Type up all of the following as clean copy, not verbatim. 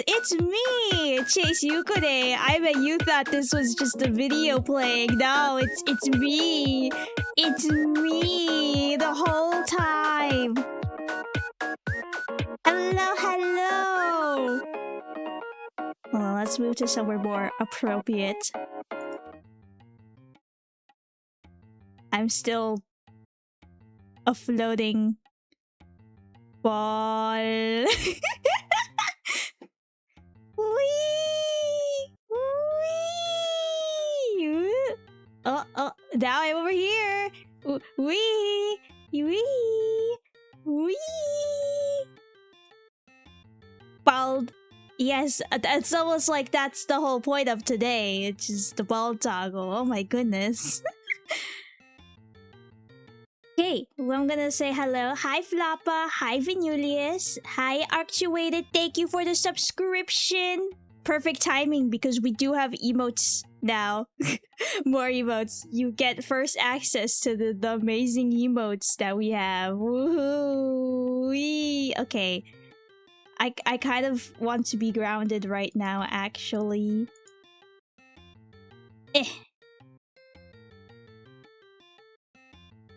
It's me, Chase Yukone. I bet you thought this was just a video playing. No, it's me. It's me the whole time. Hello. Well, let's move to somewhere more appropriate. I'm still a floating ball. Oh, now I'm over here. Wee. Bald. Yes, it's almost like that's the whole point of today. It's just the bald toggle. Oh my goodness. Okay, well, I'm gonna say hello. Hi, Floppa. Hi, Venulius. Hi, Actuated. Thank you for the subscription. Perfect timing because we do have emotes now. More emotes. You get first access to the amazing emotes that we have. Woohoo! Okay. I kind of want to be grounded right now, actually.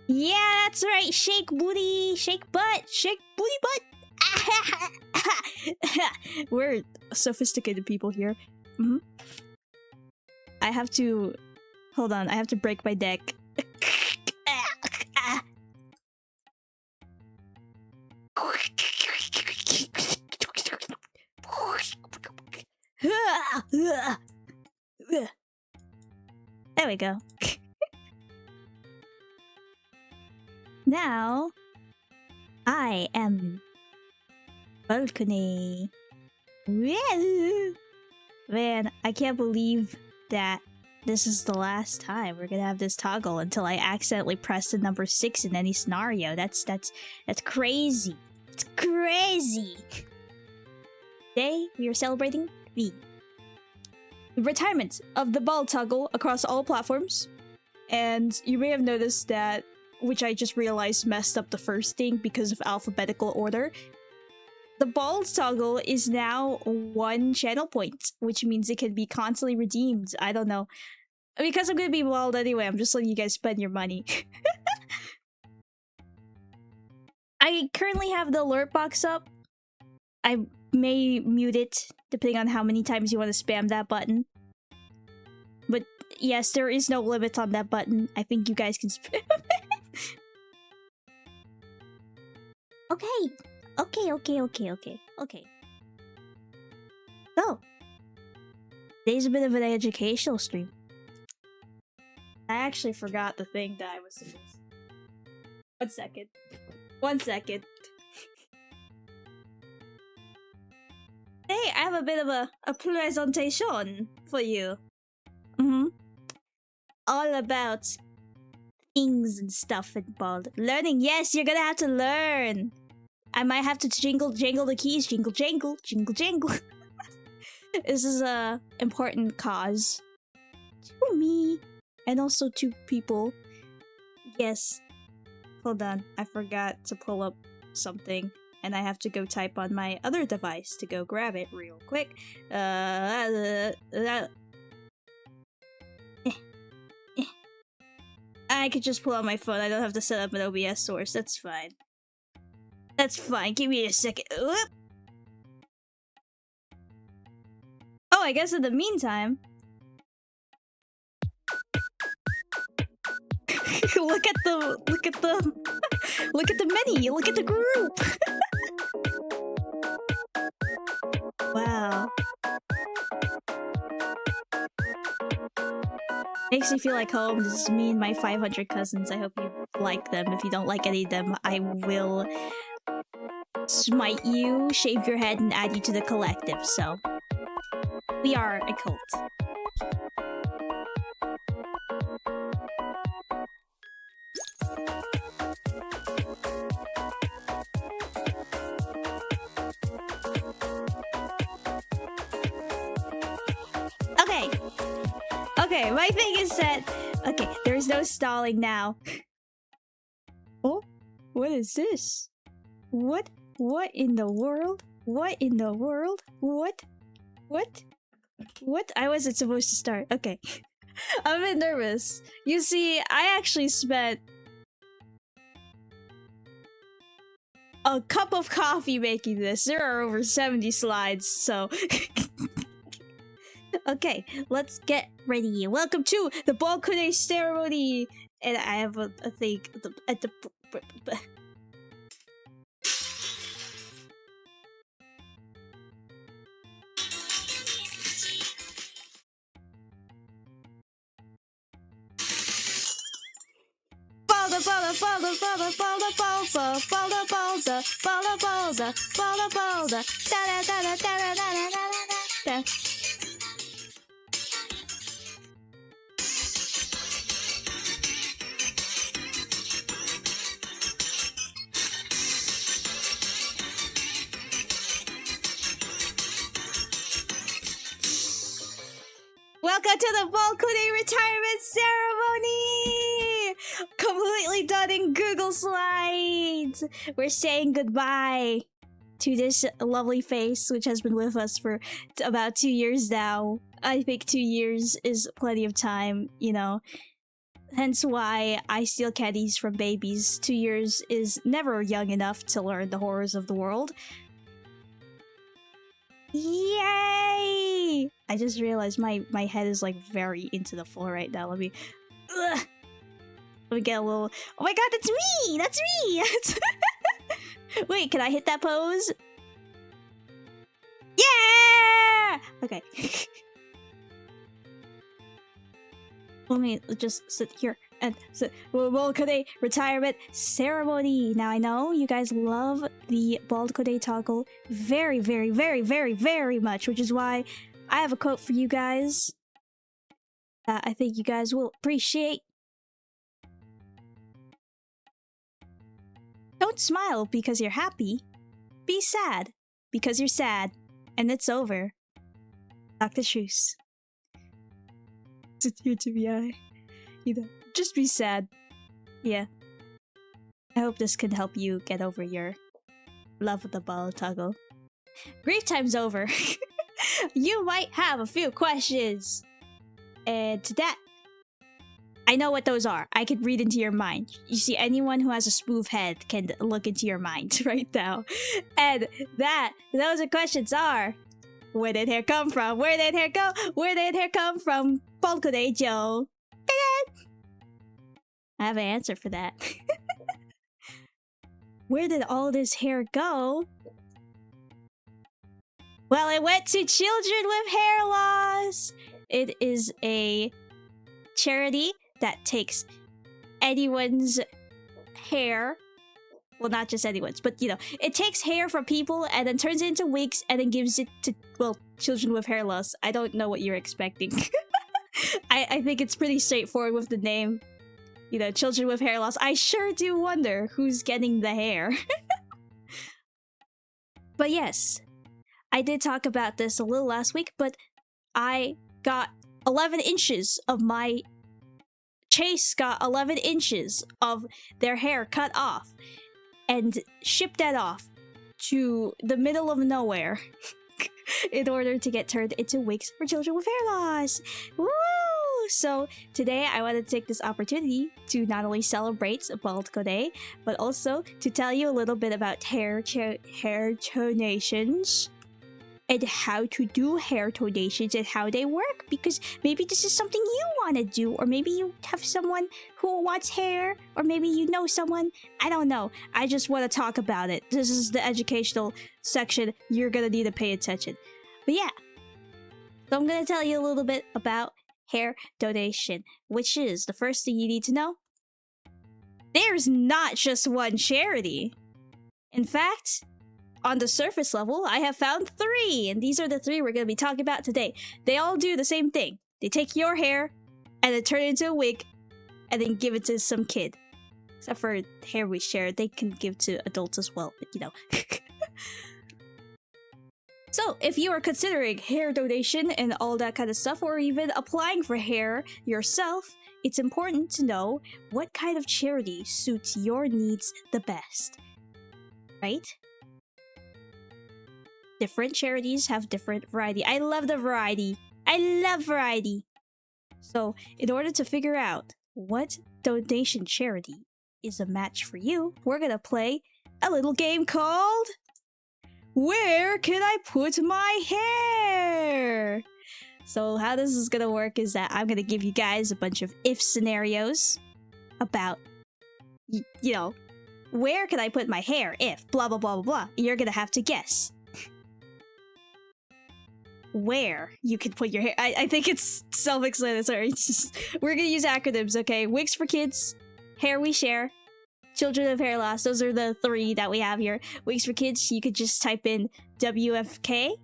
Yeah, that's right. Shake booty, shake butt, shake booty butt. We're sophisticated people here. I have to... Hold on, I have to break my deck. There we go. Now, I am baldkone. Man, I can't believe that this is the last time we're gonna have this toggle until I accidentally press the number 6 in any scenario. That's crazy. It's crazy. Today, we are celebrating the retirement of the bald toggle across all platforms. And you may have noticed that, which I just realized messed up the first thing because of alphabetical order. The bald toggle is now 1 channel point, which means it can be constantly redeemed. I don't know. Because I'm gonna be bald anyway, I'm just letting you guys spend your money. I currently have the alert box up. I may mute it, depending on how many times you want to spam that button. But yes, there is no limit on that button. I think you guys can spam it. Okay. So, today's a bit of an educational stream. I actually forgot the thing that I was supposed to... 1 second. Hey, I have a bit of a presentation for you. All about things and stuff and bald. Learning, yes, you're gonna have to learn. I might have to jangle the keys. Jingle. This is a important cause to me and also to people. Yes. Hold on, I forgot to pull up something and I have to go type on my other device to go grab it real quick. I could just pull out my phone. I don't have to set up an OBS source. That's fine. Give me a second. Whoop. Oh, I guess in the meantime... look at the menu. Look at the group. Wow. Makes me feel like home. This is me and my 500 cousins. I hope you like them. If you don't like any of them, I will smite you, shave your head, and add you to the collective. So, we are a cult. Okay. Okay, my thing is that... Okay, there's no stalling now. Oh? What is this? What? What in the world? What in the world? What? What? What? I wasn't supposed to start. Okay. I'm a bit nervous. You see, I actually spent a cup of coffee making this. There are over 70 slides, so... Okay, let's get ready. Welcome to the baldkone ceremony! And I have a thing at the... Welcome to the baldkone retirement ceremony! Completely done in Google Slides! We're saying goodbye to this lovely face, which has been with us for about 2 years now. I think 2 years is plenty of time, you know. Hence why I steal candies from babies. 2 years is never young enough to learn the horrors of the world. Yay! I just realized my head is like very into the floor right now. Let me get a little... Oh my god, that's me! That's me! Wait, can I hit that pose? Yeah! Okay. Let me just sit here and sit. Baldkone retirement ceremony. Now I know you guys love the baldkone toggle very, very, very, very, very much, which is why I have a quote for you guys that I think you guys will appreciate. Don't smile because you're happy. Be sad because you're sad, and it's over. Dr. Seuss. Sit here to be you know, just be sad. Yeah. I hope this can help you get over your love of the ball toggle. Grief time's over. You might have a few questions. And to that, I know what those are. I can read into your mind. You see, anyone who has a smooth head can look into your mind right now. And those questions are... Where did hair come from? Where did hair go? Where did hair come from? Baldkone Joe. I have an answer for that. Where did all this hair go? Well, it went to children with hair loss. It is a charity that takes anyone's hair. Well, not just anyone's, but you know, it takes hair from people and then turns it into wigs and then gives it to, well, children with hair loss. I don't know what you're expecting. I think it's pretty straightforward with the name. You know, children with hair loss. I sure do wonder who's getting the hair. But yes, I did talk about this a little last week, but I got 11 inches of my... Chase got 11 inches of their hair cut off and shipped that off to the middle of nowhere in order to get turned into wigs for children with hair loss. Woo! So today I want to take this opportunity to not only celebrate baldkone, but also to tell you a little bit about hair tonations and how to do hair tonations and how they work, because maybe this is something you want to do, or maybe you have someone who wants hair, or maybe you know someone. I don't know. I just want to talk about it. This is the educational section. You're gonna need to pay attention. But yeah, so I'm gonna tell you a little bit about hair donation, which is the first thing you need to know. There's not just one charity. In fact, on the surface level, I have found 3, and these are the 3 we're going to be talking about today. They all do the same thing. They take your hair, and then turn it into a wig, and then give it to some kid. Except for hair we share, they can give to adults as well, but you know. So, if you are considering hair donation and all that kind of stuff, or even applying for hair yourself, it's important to know what kind of charity suits your needs the best. Right? Different charities have different variety. I love the variety. I love variety. So, in order to figure out what donation charity is a match for you, we're gonna play a little game called Where Can I Put My Hair? So how this is gonna work is that I'm gonna give you guys a bunch of if scenarios about, you know, where can I put my hair if blah blah blah blah blah. You're gonna have to guess where you can put your hair. I think it's self-explanatory. We're gonna use acronyms, okay? Wigs for kids, hair we share, children of hair loss. Those are the 3 that we have here. Wigs for kids, you could just type in WFK.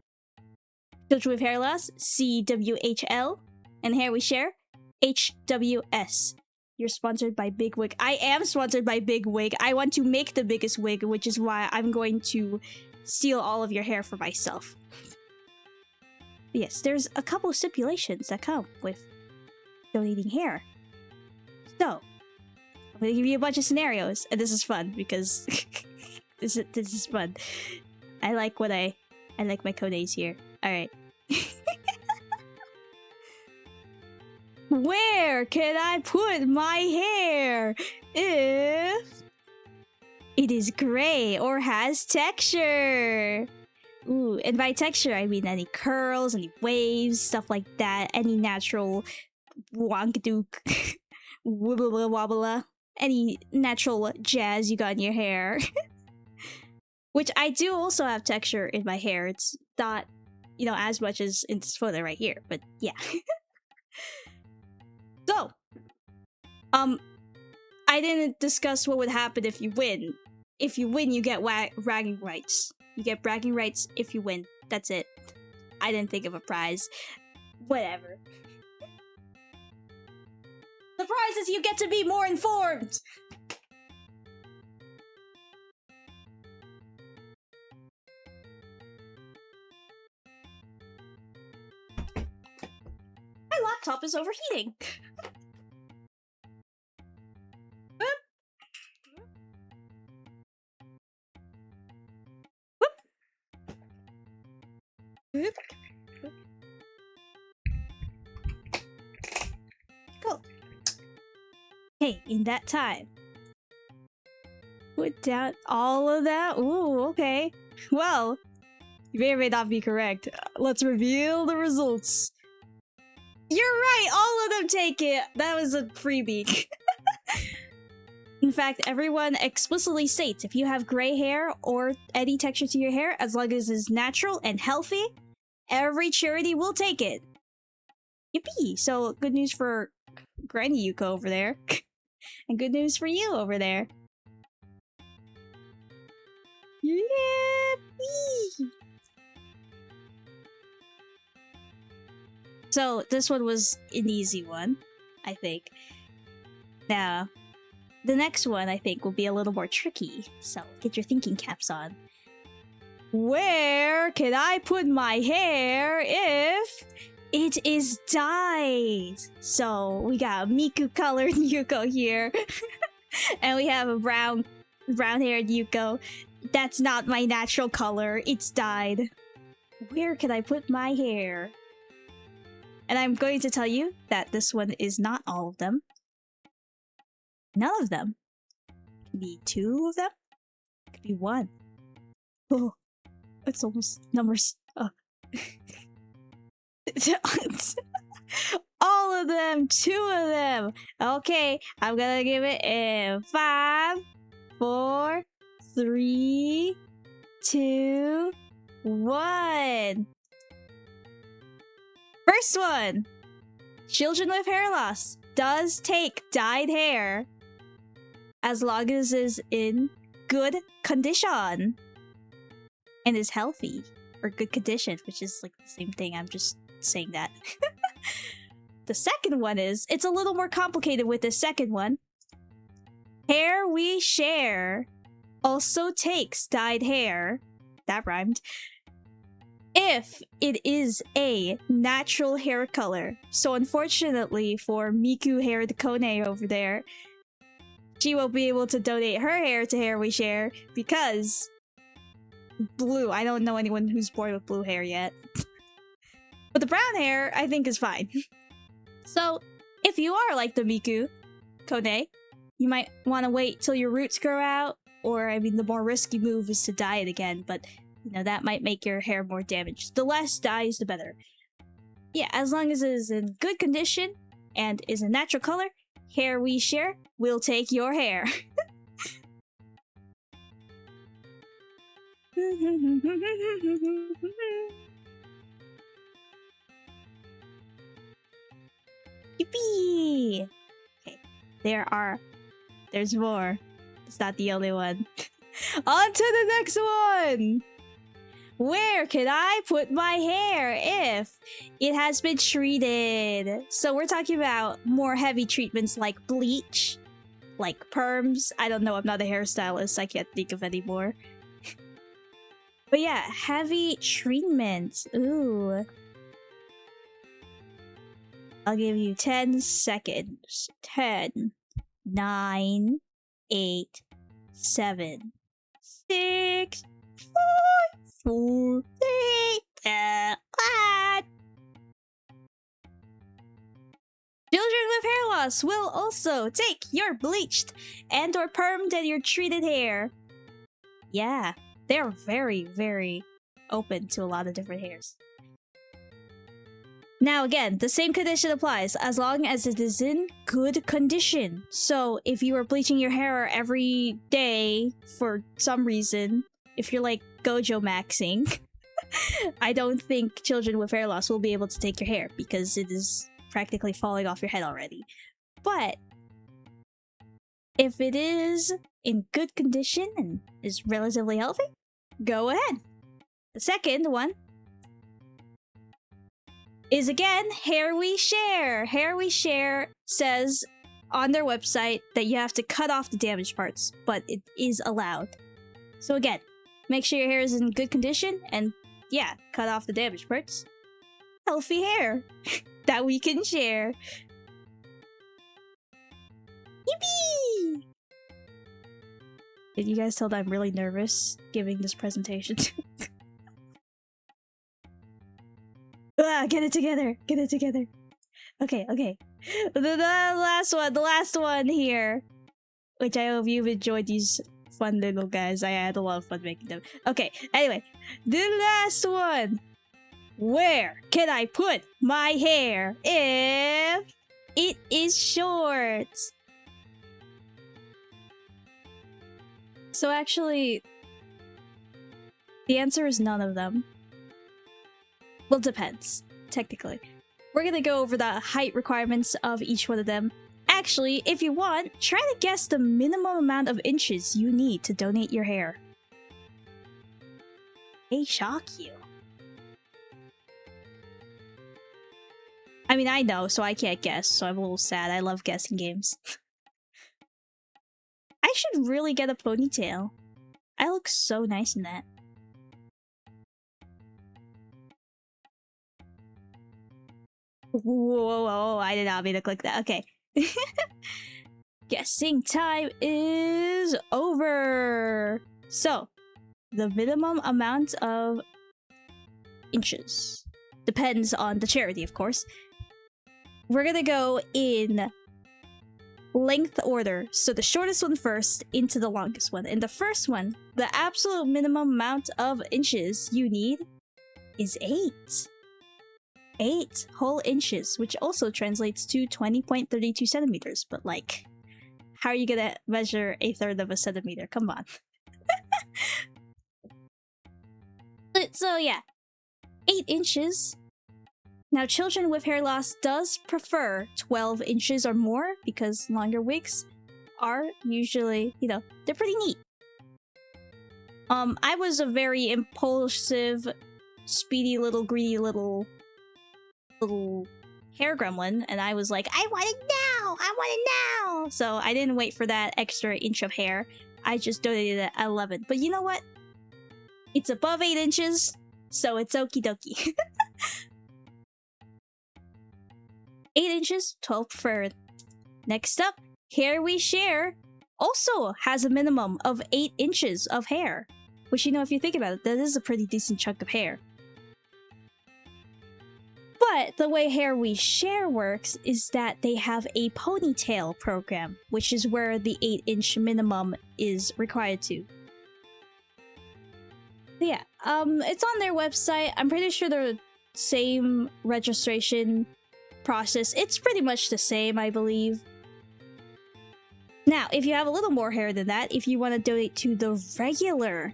Children with hair loss, CWHL. And hair we share, HWS. You're sponsored by Big Wig. I am sponsored by Big Wig. I want to make the biggest wig, which is why I'm going to steal all of your hair for myself. Yes, there's a couple of stipulations that come with donating hair. So, I'm gonna give you a bunch of scenarios, and this is fun because this is fun. I like my codes here. All right. Where can I put my hair if it is gray or has texture? Ooh, and by texture, I mean any curls, any waves, stuff like that. Any natural wonkadook, wibbla wobbla, any natural jazz you got in your hair. Which I do also have texture in my hair. It's not, you know, as much as in this photo right here, but yeah. So, I didn't discuss what would happen if you win. If you win, you get bragging rights. You get bragging rights if you win. That's it. I didn't think of a prize. Whatever. The prize is you get to be more informed! My laptop is overheating. Go. Hey, in that time, put down all of that. Ooh, okay. Well, you may or may not be correct. Let's reveal the results. You're right, all of them take it. That was a freebie. In fact, everyone explicitly states if you have gray hair or any texture to your hair, as long as it's natural and healthy, every charity will take it. Yippee! So, good news for Granny Yuko over there. And good news for you over there. Yippee! So, this one was an easy one, I think. Now, the next one, I think, will be a little more tricky. So, get your thinking caps on. Where can I put my hair if it is dyed? So, we got Miku-colored Yuko here. And we have a brown-haired Yuko. That's not my natural color. It's dyed. Where can I put my hair? And I'm going to tell you that this one is not all of them. None of them. It could be 2 of them. It could be 1. Oh, it's almost numbers. Oh. All of them, 2 of them. Okay, I'm gonna give it a 5, 4, 3, 2, 1. First one. Children with hair loss does take dyed hair as long as it is in good condition and is healthy, or good condition, which is like the same thing. I'm just saying that. The second one is, it's a little more complicated with the second one. Hair we share also takes dyed hair, that rhymed, if it is a natural hair color. So unfortunately for Miku haired Kone over there, she won't be able to donate her hair to Hair We Share because blue. I don't know anyone who's born with blue hair yet. But the brown hair, I think, is fine. So if you are like the Miku Kone, you might want to wait till your roots grow out, or I mean the more risky move is to dye it again, but you know, that might make your hair more damaged. The less dyes, the better. Yeah, as long as it is in good condition and is a natural color, Hair We Share will take your hair. Yippee! Okay, there's more. It's not the only one. On to the next one! Where can I put my hair if it has been treated? So we're talking about more heavy treatments like bleach, like perms. I don't know, I'm not a hairstylist, I can't think of any more. But yeah, heavy treatment. Ooh. I'll give you 10 seconds. 10, 9, 8, 7, 6, 5, 4, 3, 2, 1. Children with hair loss will also take your bleached and or permed and your treated hair. Yeah, they're very, very open to a lot of different hairs. Now again, the same condition applies as long as it is in good condition. So if you are bleaching your hair every day for some reason, if you're like Gojo maxing, I don't think children with hair loss will be able to take your hair because it is practically falling off your head already. But if it is in good condition and is relatively healthy, go ahead. The second one is again Hair We Share. Hair We Share says on their website that you have to cut off the damaged parts, but it is allowed. So again, make sure your hair is in good condition and yeah, cut off the damaged parts. Healthy hair that we can share. Yippee! Did you guys tell that I'm really nervous giving this presentation? Get it together! Get it together! Okay, okay. The last one here. Which I hope you've enjoyed these fun little guys. I had a lot of fun making them. Okay, anyway. The last one. Where can I put my hair if it is short? So actually, the answer is none of them. Well, depends, technically. We're gonna go over the height requirements of each one of them. Actually, if you want, try to guess the minimum amount of inches you need to donate your hair. They shock you. I mean, I know, so I can't guess, so I'm a little sad. I love guessing games. I should really get a ponytail. I look so nice in that. Whoa, I did not mean to click that. Okay. Guessing time is over. So, the minimum amount of inches depends on the charity, of course. We're gonna go in length order. So the shortest one first into the longest one. And the first one, the absolute minimum amount of inches you need is 8. 8 whole inches, which also translates to 20.32 centimeters. But like, how are you gonna measure 1/3 of a centimeter? Come on. So yeah, 8 inches Now, children with hair loss does prefer 12 inches or more because longer wigs are usually, you know, they're pretty neat. I was a very impulsive, speedy little greedy little hair gremlin, and I was like, I want it now! I want it now! So I didn't wait for that extra inch of hair. I just donated it at 11. But you know what? It's above 8 inches, so it's okie dokie. 8 inches, 12 preferred. Next up, Hair We Share also has a minimum of 8 inches of hair. Which, you know, if you think about it, that is a pretty decent chunk of hair. But the way Hair We Share works is that they have a ponytail program, which is where the 8-inch minimum is required to. But yeah, it's on their website. I'm pretty sure they're the same registration process. It's pretty much the same, I believe. Now, if you have a little more hair than that, if you want to donate to the regular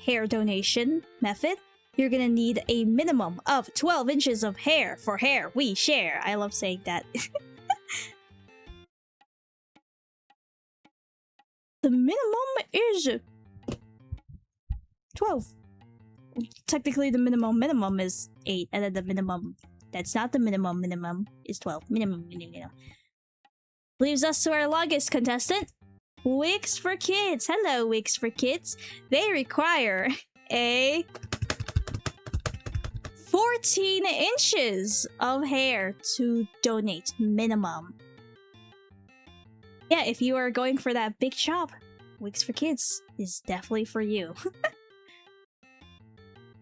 hair donation method, you're gonna need a minimum of 12 inches of hair for Hair We Share. I love saying that. The minimum is 12. Technically, the minimum is 8, and then the minimum that's not the minimum is 12. Minimum. Leaves us to our longest contestant, Wigs for Kids. Hello, Wigs for Kids. They require a 14 inches of hair to donate minimum. Yeah, if you are going for that big chop, Wigs for Kids is definitely for you.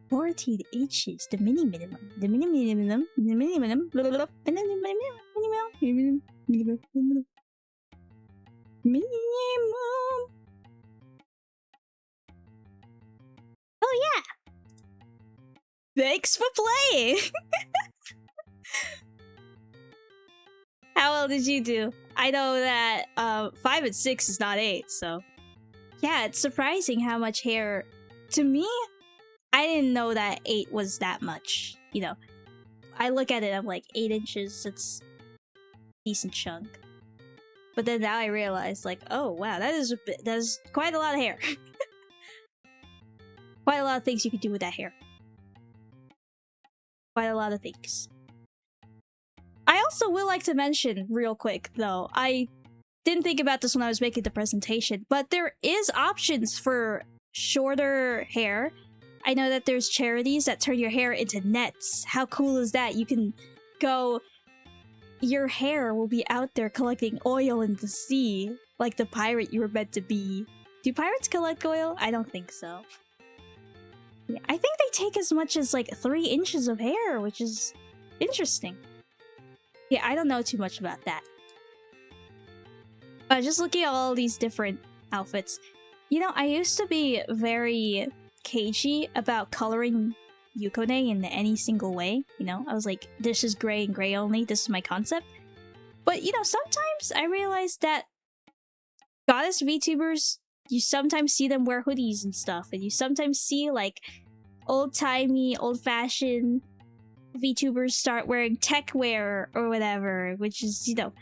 14 inches, the minimum. Oh yeah! Thanks for playing! How well did you do? I know that 5 and 6 is not 8, so... Yeah, it's surprising how much hair... To me, I didn't know that 8 was that much. You know, I look at it, I'm like, 8 inches, it's a decent chunk. But then now I realize, like, oh wow, that is quite a lot of hair. Quite a lot of things you could do with that hair. Quite a lot of things. I also will like to mention, real quick, though, I didn't think about this when I was making the presentation, but there is options for shorter hair. I know that there's charities that turn your hair into nets. How cool is that? You can go... Your hair will be out there collecting oil in the sea, like the pirate you were meant to be. Do pirates collect oil? I don't think so. Yeah, I think they take as much as like 3 inches of hair, which is interesting. Yeah, I don't know too much about that. But just looking at all these different outfits, you know, I used to be very cagey about coloring Yukone in any single way. You know, I was like, this is gray and gray only, this is my concept. But you know, sometimes I realized that goddess VTubers, you sometimes see them wear hoodies and stuff, and you sometimes see like old-timey, old-fashioned VTubers start wearing tech wear or whatever, which is, you know,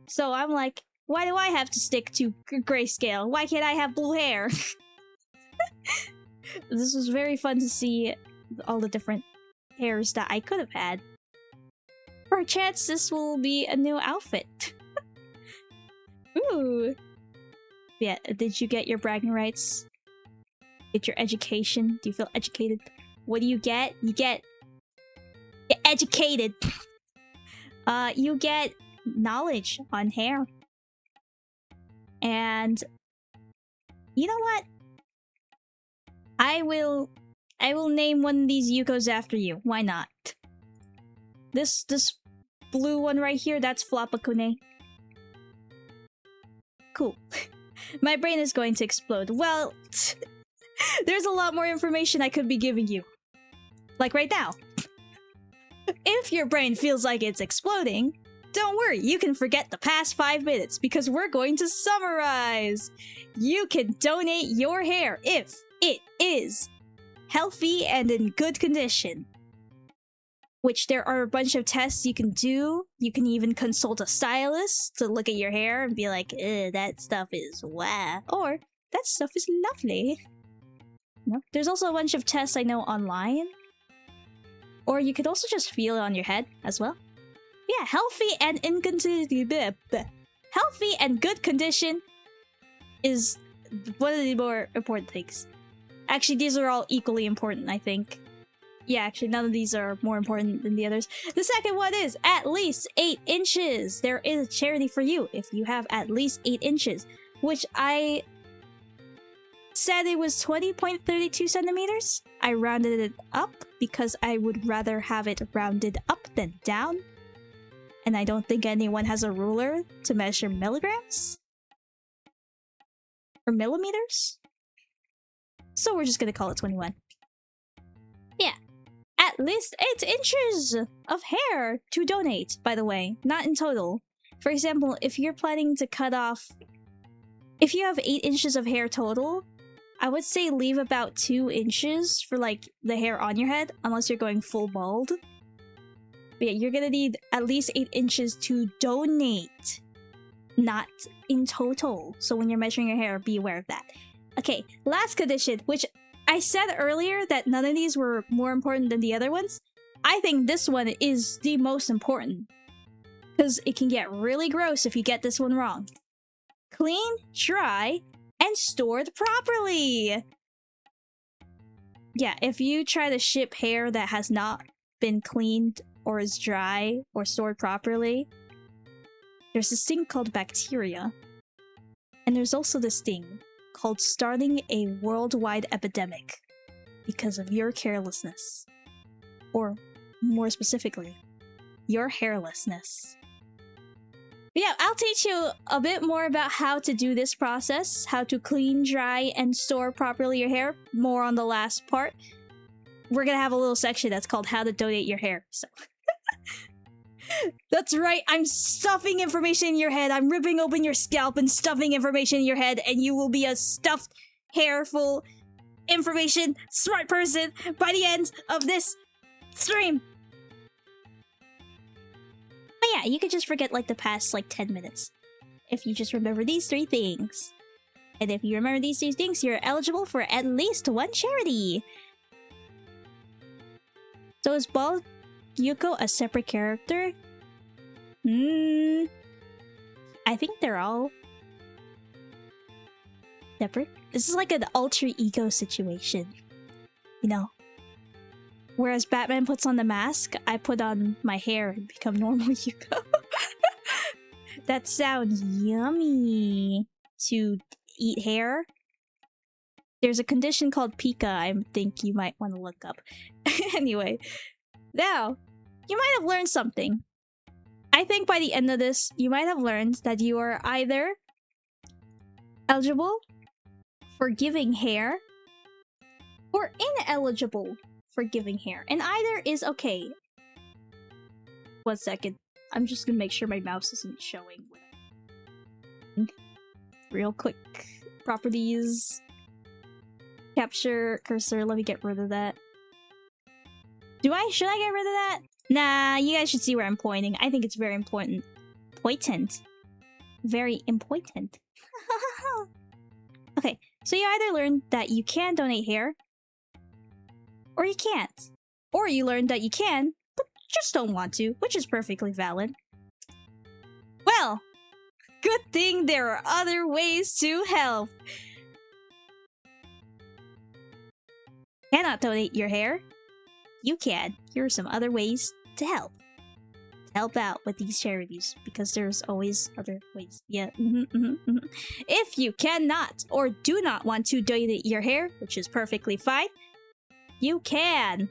so I'm like, why do I have to stick to grayscale? Why can't I have blue hair? This was very fun to see all the different hairs that I could have had. Perchance this will be a new outfit. Ooh. Yeah, did you get your bragging rights? Get your education? Do you feel educated? What do you get? You get educated. You get knowledge on hair. And you know what? I will name one of these Yukos after you. Why not? This blue one right here, that's Flopakune. Cool. My brain is going to explode. Well, there's a lot more information I could be giving you. Like right now. If your brain feels like it's exploding, don't worry, you can forget the past 5 minutes because we're going to summarize. You can donate your hair if it is healthy and in good condition. which there are a bunch of tests you can do. You can even consult a stylist to look at your hair and be like, that stuff is wow, or that stuff is lovely. No. There's also a bunch of tests I know online. Or you could also just feel it on your head as well. Yeah, healthy and healthy and good condition is one of the more important things. Actually, these are all equally important, I think. Yeah, actually, none of these are more important than the others. The second one is at least 8 inches. There is a charity for you if you have at least 8 inches, which I said it was 20.32 centimeters. I rounded it up because I would rather have it rounded up than down. And I don't think anyone has a ruler to measure milligrams? Or millimeters? So we're just gonna call it 21. Yeah. At least 8 inches of hair to donate, by the way. Not in total. For example, if you're planning to cut off... If you have 8 inches of hair total, I would say leave about 2 inches for, like, the hair on your head, unless you're going full bald. But yeah, you're gonna need at least 8 inches to donate. Not in total. So when you're measuring your hair, be aware of that. Okay, last condition, which I said earlier that none of these were more important than the other ones. I think this one is the most important. Because it can get really gross if you get this one wrong. Clean, dry, and stored properly. Yeah, if you try to ship hair that has not been cleaned or is dry or stored properly, there's this thing called bacteria. And there's also this thing called starting a worldwide epidemic because of your carelessness. Or, more specifically, your hairlessness. But yeah, I'll teach you a bit more about how to do this process, how to clean, dry, and store properly your hair, more on the last part. We're gonna have a little section that's called how to donate your hair, so... That's right, I'm stuffing information in your head. I'm ripping open your scalp and stuffing information in your head, and you will be a stuffed, hairful, information, smart person by the end of this stream. But yeah, you could just forget like the past like 10 minutes. If you just remember these 3 things. And if you remember these 3 things, you're eligible for at least 1 charity. So is Bald Yuko a separate character? I think they're all separate. This is like an alter ego situation, you know. Whereas Batman puts on the mask, I put on my hair and become normal Yuko. That sounds yummy. To eat hair. There's a condition called pica I think you might want to look up. Anyway, now, you might have learned something. I think by the end of this, you might have learned that you are either eligible for giving hair or ineligible for giving hair. And either is okay. 1 second. I'm just gonna make sure my mouse isn't showing. Real quick. Properties. Capture cursor. Let me get rid of that. Should I get rid of that? Nah, you guys should see where I'm pointing. I think it's very important. Poignant. Very important. Okay, so you either learned that you can donate hair, or you can't. Or you learned that you can, but just don't want to, which is perfectly valid. Well, good thing there are other ways to help. Cannot donate your hair? You can. Here are some other ways to help. Help out with these charities, because there's always other ways. Yeah. If you cannot or do not want to donate your hair, which is perfectly fine, you can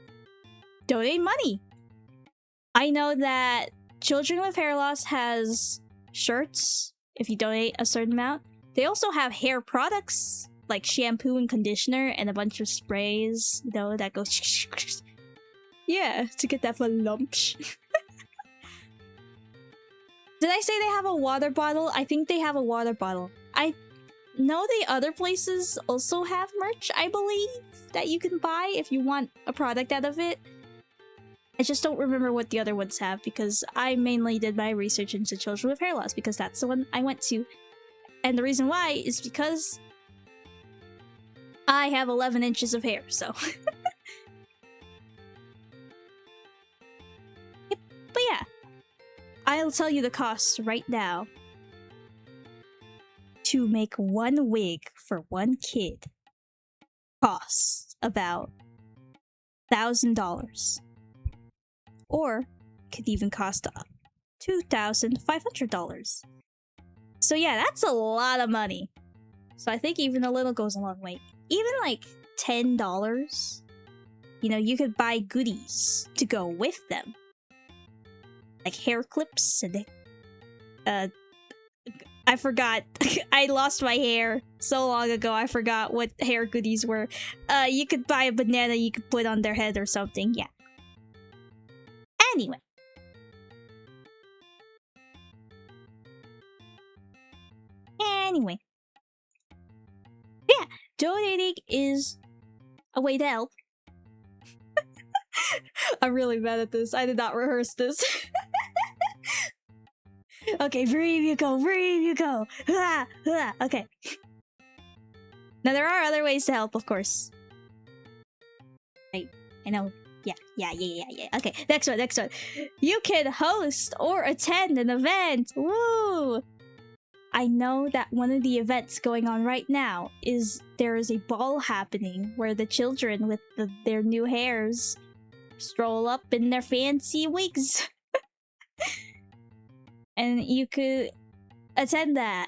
donate money. I know that Children with Hair Loss has shirts if you donate a certain amount. They also have hair products like shampoo and conditioner and a bunch of sprays, you know, that goes yeah, to get that volump. Did I say they have a water bottle? I think they have a water bottle. I know the other places also have merch, I believe, that you can buy if you want a product out of it. I just don't remember what the other ones have because I mainly did my research into children with hair loss because that's the one I went to. And the reason why is because I have 11 inches of hair, so. Yep, but yeah. I'll tell you the cost right now. To make one wig for one kid costs about $1,000. Or could even cost $2,500. So yeah, that's a lot of money. So I think even a little goes a long way. Even like $10, you know, you could buy goodies to go with them. Like hair clips and I forgot. I lost my hair so long ago. I forgot what hair goodies were. You could buy a banana you could put on their head or something. Yeah. Anyway. Yeah, donating is a way to help. I'm really bad at this. I did not rehearse this. Okay, breathe, you go, breathe, you go. Okay. Now there are other ways to help, of course. Right, I know. Yeah. Okay, next one. You can host or attend an event. Woo! I know that one of the events going on right now is there is a ball happening where the children with their new hairs stroll up in their fancy wigs. And you could attend that.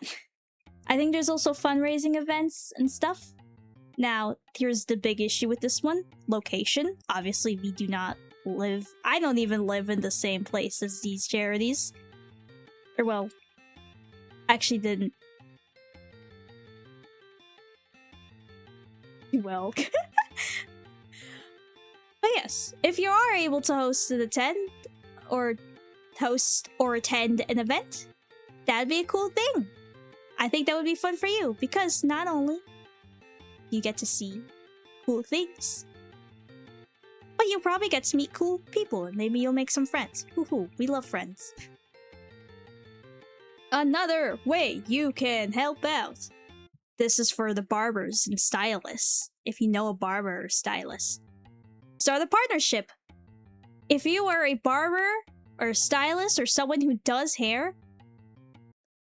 I think there's also fundraising events and stuff. Now, here's the big issue with this one. Location. Obviously, we do not live... I don't even live in the same place as these charities. Or, well... actually didn't... well... But yes, if you are able to host an attend, or attend an event, that'd be a cool thing. I think that would be fun for you, because not only you get to see cool things, but you'll probably get to meet cool people, and maybe you'll make some friends. Woohoo, we love friends. Another way you can help out. This is for the barbers and stylists. If you know a barber or stylist, start a partnership. If you are a barber or a stylist or someone who does hair,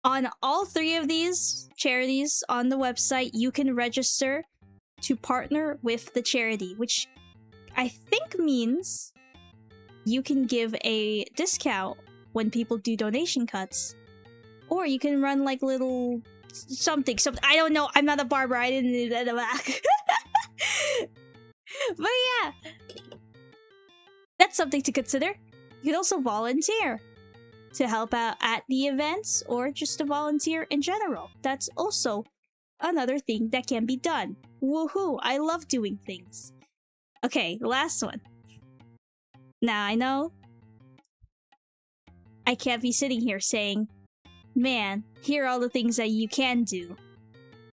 on all three of these charities on the website, you can register to partner with the charity, which I think means you can give a discount when people do donation cuts. Or you can run like little something. I don't know. I'm not a barber. I didn't do that. But yeah, that's something to consider. You can also volunteer to help out at the events or just to volunteer in general. That's also another thing that can be done. Woohoo! I love doing things. Okay, last one. Now I know I can't be sitting here saying, man, here are all the things that you can do,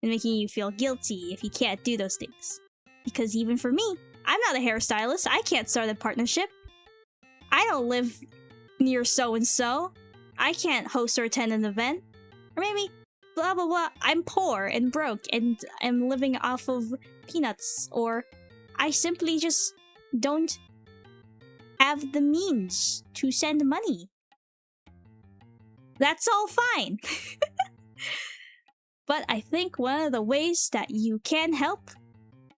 and making you feel guilty if you can't do those things. Because even for me, I'm not a hairstylist. I can't start a partnership. I don't live near so-and-so. I can't host or attend an event. Or maybe, blah blah blah, I'm poor and broke and I'm living off of peanuts. Or I simply just don't have the means to send money. That's all fine. But I think one of the ways that you can help,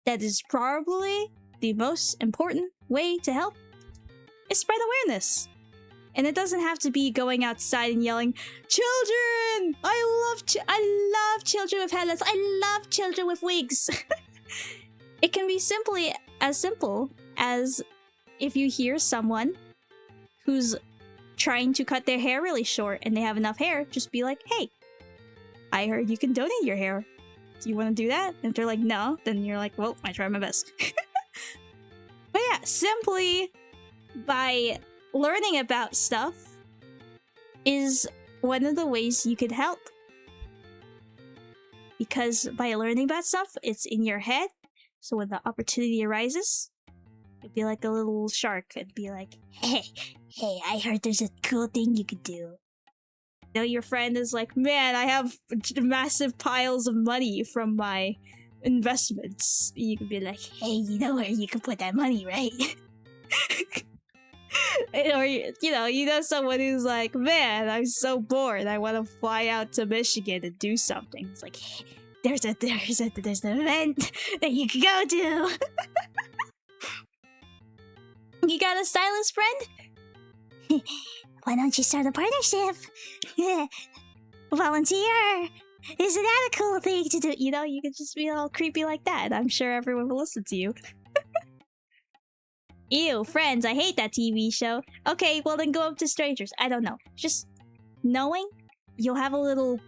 that is probably the most important way to help, is spread awareness. And it doesn't have to be going outside and yelling, "Children! I love children with hairless. I love children with wigs." It can be simply as simple as if you hear someone who's trying to cut their hair really short and they have enough hair, just be like, "Hey, I heard you can donate your hair. Do you want to do that?" And if they're like, "No," then you're like, "Well, I try my best." But yeah, simply by learning about stuff is one of the ways you could help. Because by learning about stuff, it's in your head, so when the opportunity arises, It'd be like a little shark. It'd be like, hey, I heard there's a cool thing you could do. You know, your friend is like, man, I have massive piles of money from my investments. You could be like, hey, you know where you can put that money, right? Or, you know someone who's like, man, I'm so bored. I want to fly out to Michigan and do something. It's like, hey, there's an event that you can go to. You got a stylist friend? Why don't you start a partnership? Volunteer! Isn't that a cool thing to do? You know, you could just be all creepy like that. I'm sure everyone will listen to you. Ew, Friends, I hate that TV show. Okay, well then go up to strangers. I don't know. Just knowing you'll have a little,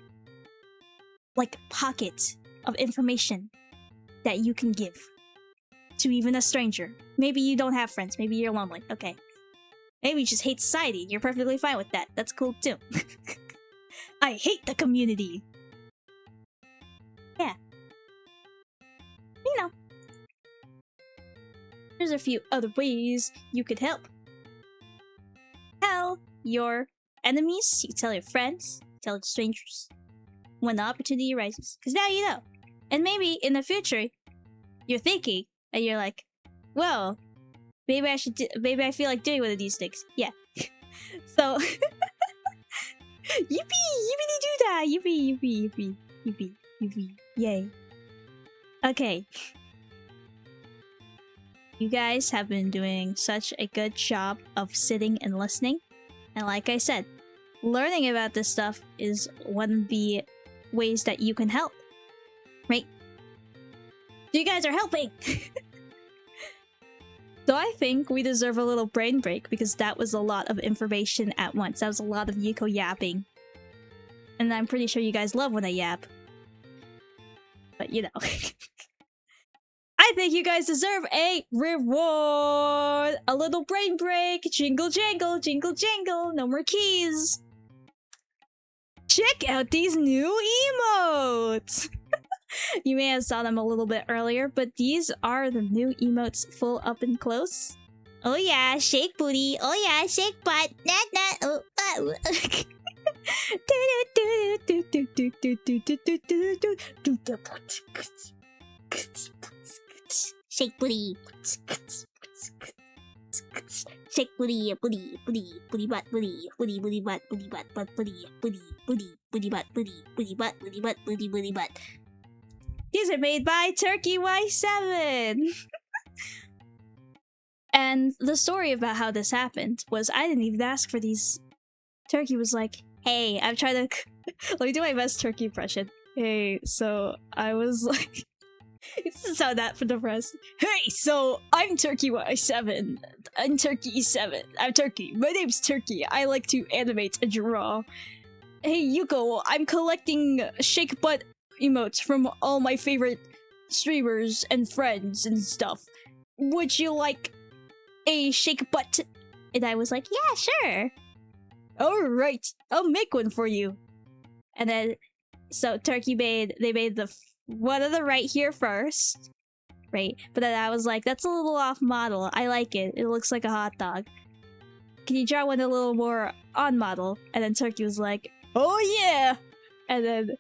like, pocket of information that you can give to even a stranger. Maybe you don't have friends. Maybe you're lonely. Okay. Maybe you just hate society. You're perfectly fine with that. That's cool too. I hate the community. Yeah. You know. There's a few other ways you could help. Tell your enemies, you tell your friends, tell strangers when the opportunity arises. Because now you know. And maybe in the future, you're thinking, and you're like, well, maybe I should maybe I feel like doing one of these things. Yeah. So yippee! Yippee do that! Yippee, yippee, yippee, yippee, yippee. Yay. Okay. You guys have been doing such a good job of sitting and listening. And like I said, learning about this stuff is one of the ways that you can help. Right? You guys are helping! So I think we deserve a little brain break because that was a lot of information at once. That was a lot of Yuko yapping. And I'm pretty sure you guys love when I yap. But you know. I think you guys deserve a reward! A little brain break! Jingle jangle, jingle jangle, no more keys! Check out these new emotes! You may have saw them a little bit earlier, but these are the new emotes full up and close. Oh yeah, shake booty. Oh yeah, shake butt. Nah, nah, oh, shake booty. Shake booty, booty, booty, booty butt, booty, booty, booty butt, booty butt, butt, booty, booty, booty, booty butt, booty, booty butt, booty butt, booty, booty butt. These are made by Turkey Y7! And the story about how this happened was I didn't even ask for these. Turkey was like, hey, I'm trying to... Let me do my best Turkey impression. Hey, so I was like... It doesn't sound that for the press. Hey, so I'm Turkey Y7. I'm Turkey 7. I'm Turkey. My name's Turkey. I like to animate and draw. Hey, Yuko, I'm collecting shake butt emotes from all my favorite streamers and friends and stuff. Would you like a shake butt? And I was like, yeah, sure. Alright, I'll make one for you. And then, so Turkey made the one on the right here first. Right? But then I was like, that's a little off model. I like it. It looks like a hot dog. Can you draw one a little more on model? And then Turkey was like, oh yeah! And then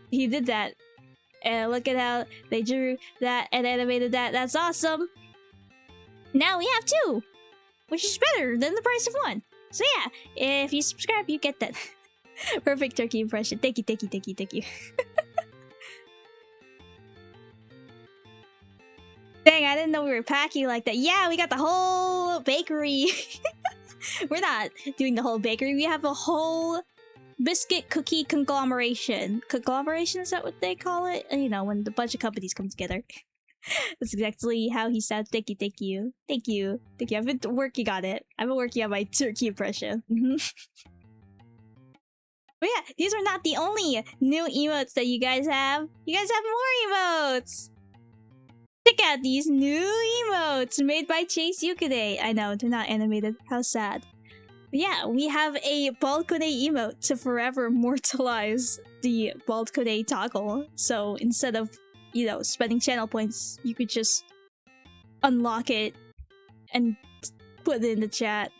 he did that. And look at how they drew that and animated that. That's awesome! Now we have two! Which is better than the price of one. So yeah, if you subscribe, you get that. Perfect Turkey impression. Thank you, thank you, thank you, thank you. Dang, I didn't know we were packing like that. Yeah, we got the whole bakery. We're not doing the whole bakery. We have a whole biscuit cookie conglomeration. Conglomeration, is that what they call it? You know, when a bunch of companies come together. That's exactly how he sounds. Thank you, thank you. Thank you. Thank you. I've been working on it. I've been working on my Turkey impression. But yeah, these are not the only new emotes that you guys have. You guys have more emotes! Check out these new emotes made by Chase Yukone. I know, they're not animated. How sad. But yeah, we have a baldkone emote to forever immortalize the baldkone toggle. So instead of, you know, spending channel points, you could just unlock it and put it in the chat.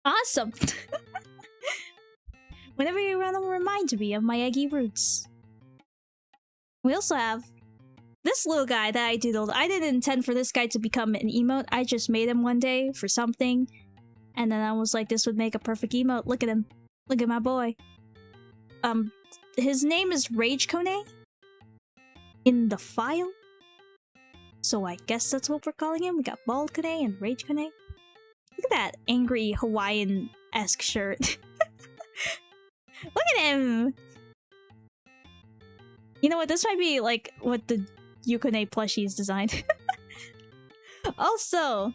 Awesome! Whenever you run them, remind me of my eggy roots. We also have this little guy that I doodled. I didn't intend for this guy to become an emote. I just made him one day for something. And then I was like, this would make a perfect emote. Look at him. Look at my boy. His name is Ragekone in the file. So I guess that's what we're calling him. We got baldkone and Ragekone. Look at that angry Hawaiian-esque shirt. Look at him! You know what? This might be like what the Yukone plushie is designed. Also,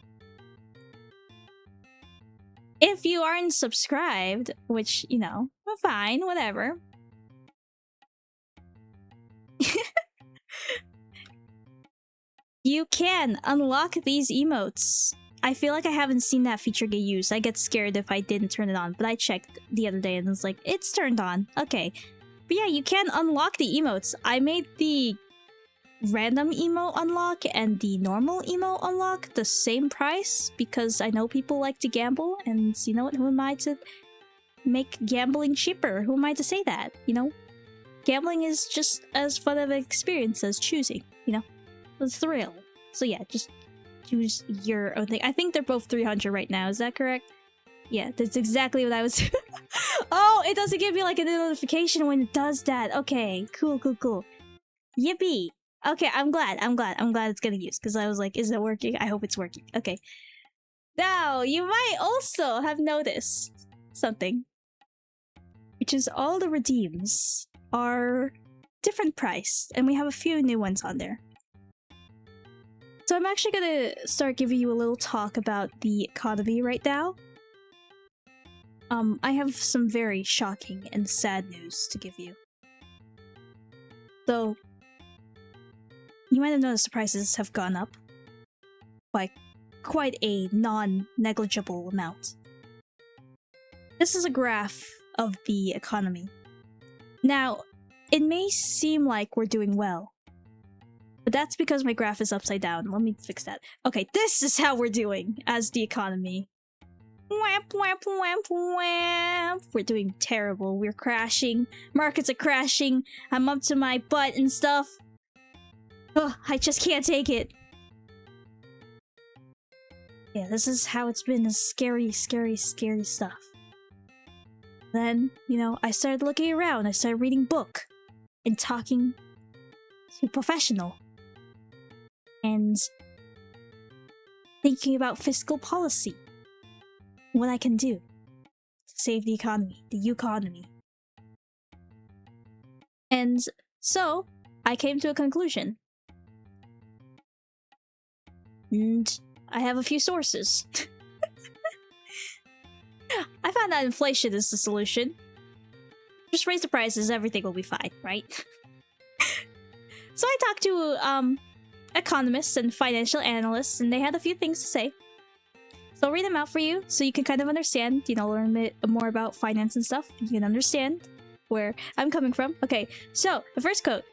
if you aren't subscribed, which, you know, fine, whatever. You can unlock these emotes. I feel like I haven't seen that feature get used. I get scared if I didn't turn it on, but I checked the other day and it's like, it's turned on. Okay. But yeah, you can unlock the emotes. I made the random emote unlock and the normal emote unlock the same price because I know people like to gamble, and you know what? Who am I to make gambling cheaper? Who am I to say that? You know? Gambling is just as fun of an experience as choosing, you know? The thrill. So yeah, just choose your own thing. I think they're both 300 right now, is that correct? Yeah, that's exactly what I was... Oh, it doesn't give me like a notification when it does that. Okay, cool, cool, cool. Yippee! Okay, I'm glad it's getting used, because I was like, is it working? I hope it's working. Okay. Now, you might also have noticed something, which is all the redeems are different priced, and we have a few new ones on there. So I'm actually gonna start giving you a little talk about the economy right now. I have some very shocking and sad news to give you. So, you might have noticed the prices have gone up by quite a non-negligible amount. This is a graph of the economy. Now, it may seem like we're doing well, but that's because my graph is upside down. Let me fix that. Okay, this is how we're doing as the economy. Wamp, wamp, wamp, wamp. We're doing terrible. We're crashing. Markets are crashing. I'm up to my butt and stuff. Ugh, I just can't take it. Yeah, this is how it's been. This scary, scary, scary stuff. Then, you know, I started looking around. I started reading book and talking to professional. And thinking about fiscal policy. What I can do to save the economy, the Yukone. And so, I came to a conclusion. And I have a few sources. I found that inflation is the solution. Just raise the prices, everything will be fine, right? So I talked to economists and financial analysts, and they had a few things to say. So I'll read them out for you, so you can kind of understand, you know, learn a bit more about finance and stuff. You can understand where I'm coming from. Okay, so the first quote.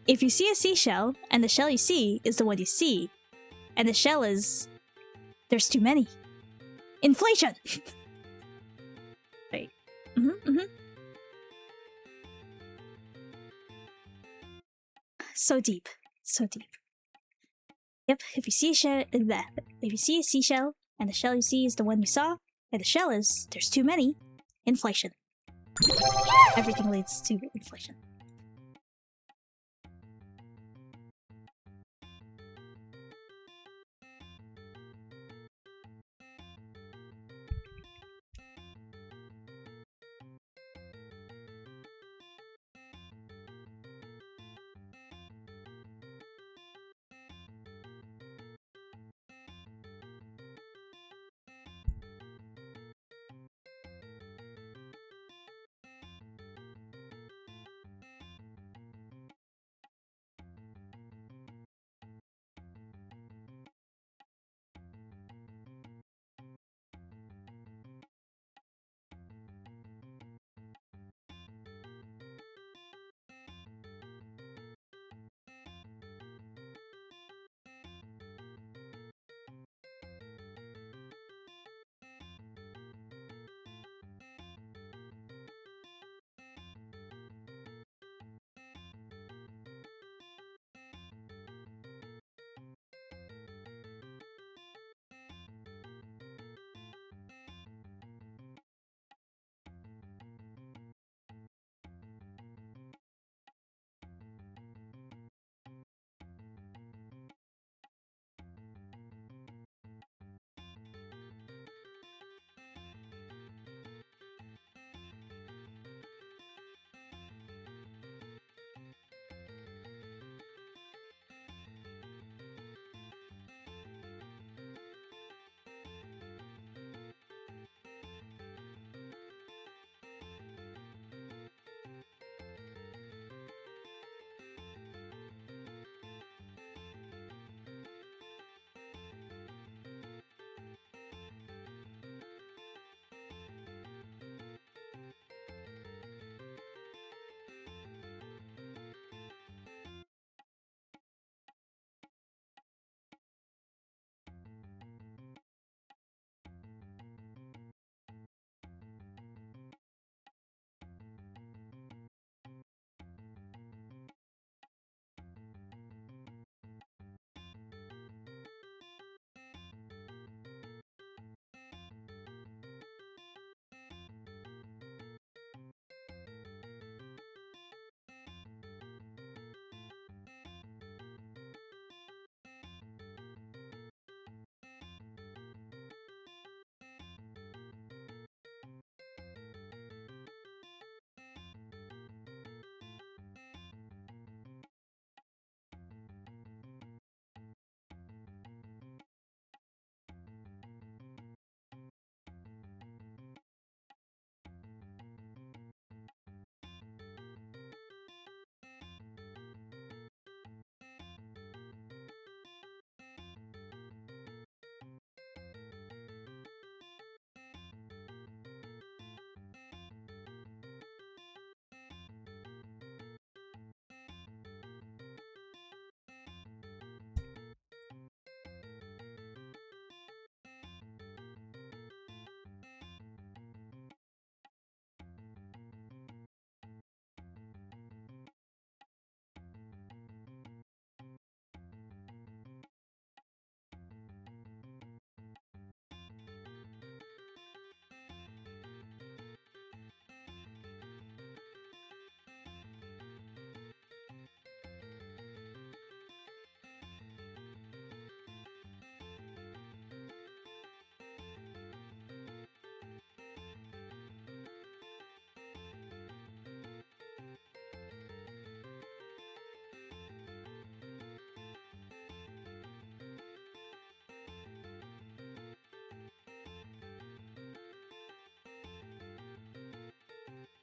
If you see a seashell, and the shell you see is the one you see, and the shell is... there's too many. Inflation! Right. So deep. So deep. Yep, if you see a seashell, and the shell you see is the one you saw, and the shell is, there's too many, inflation. Everything leads to inflation.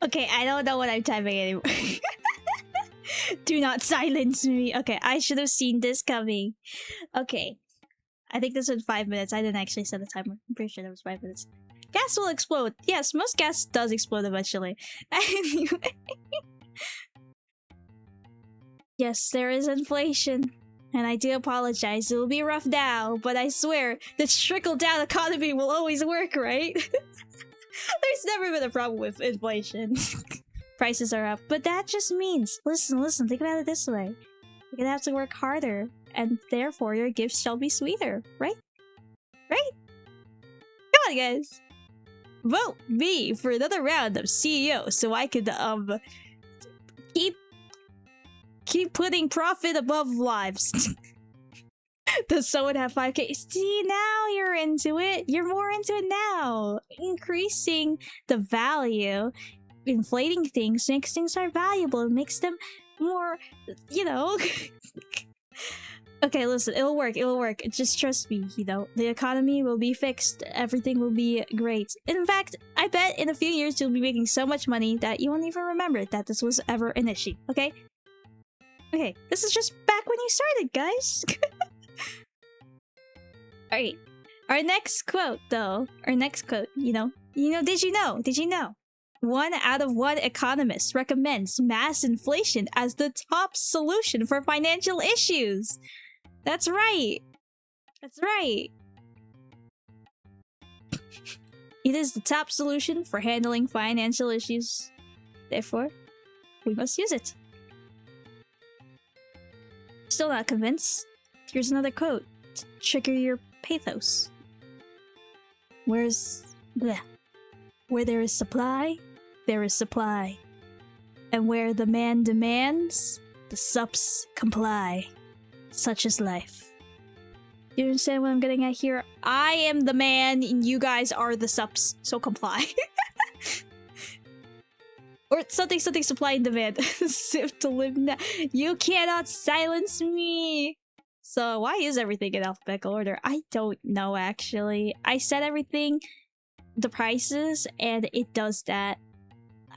Okay, I don't know what I'm typing anymore. Do not silence me. Okay, I should have seen this coming. Okay. I think this was 5 minutes. I didn't actually set a timer. I'm pretty sure that was 5 minutes. Gas will explode. Yes, most gas does explode eventually. Anyway. Yes, there is inflation. And I do apologize. It will be rough now, but I swear, the trickle-down economy will always work, right? There's never been a problem with inflation. Prices are up. But that just means, listen, think about it this way. You're gonna have to work harder, and therefore your gifts shall be sweeter, right? Right? Come on, guys! Vote me for another round of CEO so I could, keep putting profit above lives. Does someone have 5k? See, now you're into it. You're more into it now. Increasing the value, inflating things makes things more valuable. It makes them more, you know. Okay, listen, it'll work. Just trust me, you know. The economy will be fixed. Everything will be great. In fact, I bet in a few years you'll be making so much money that you won't even remember that this was ever an issue, okay? Okay, this is just back when you started, guys. Alright. Our next quote, though. You know, did you know? 1 out of 1 economists recommends mass inflation as the top solution for financial issues. That's right. It is the top solution for handling financial issues. Therefore, we must use it. Still not convinced? Here's another quote to trigger your pathos. Where there is supply, there is supply. And where the man demands, the sups comply. Such is life. You understand what I'm getting at here? I am the man and you guys are the sups, so comply. Or something supply and demand. Sip to live now. You cannot silence me. So why is everything in alphabetical order? I don't know, actually. I set everything, the prices, and it does that.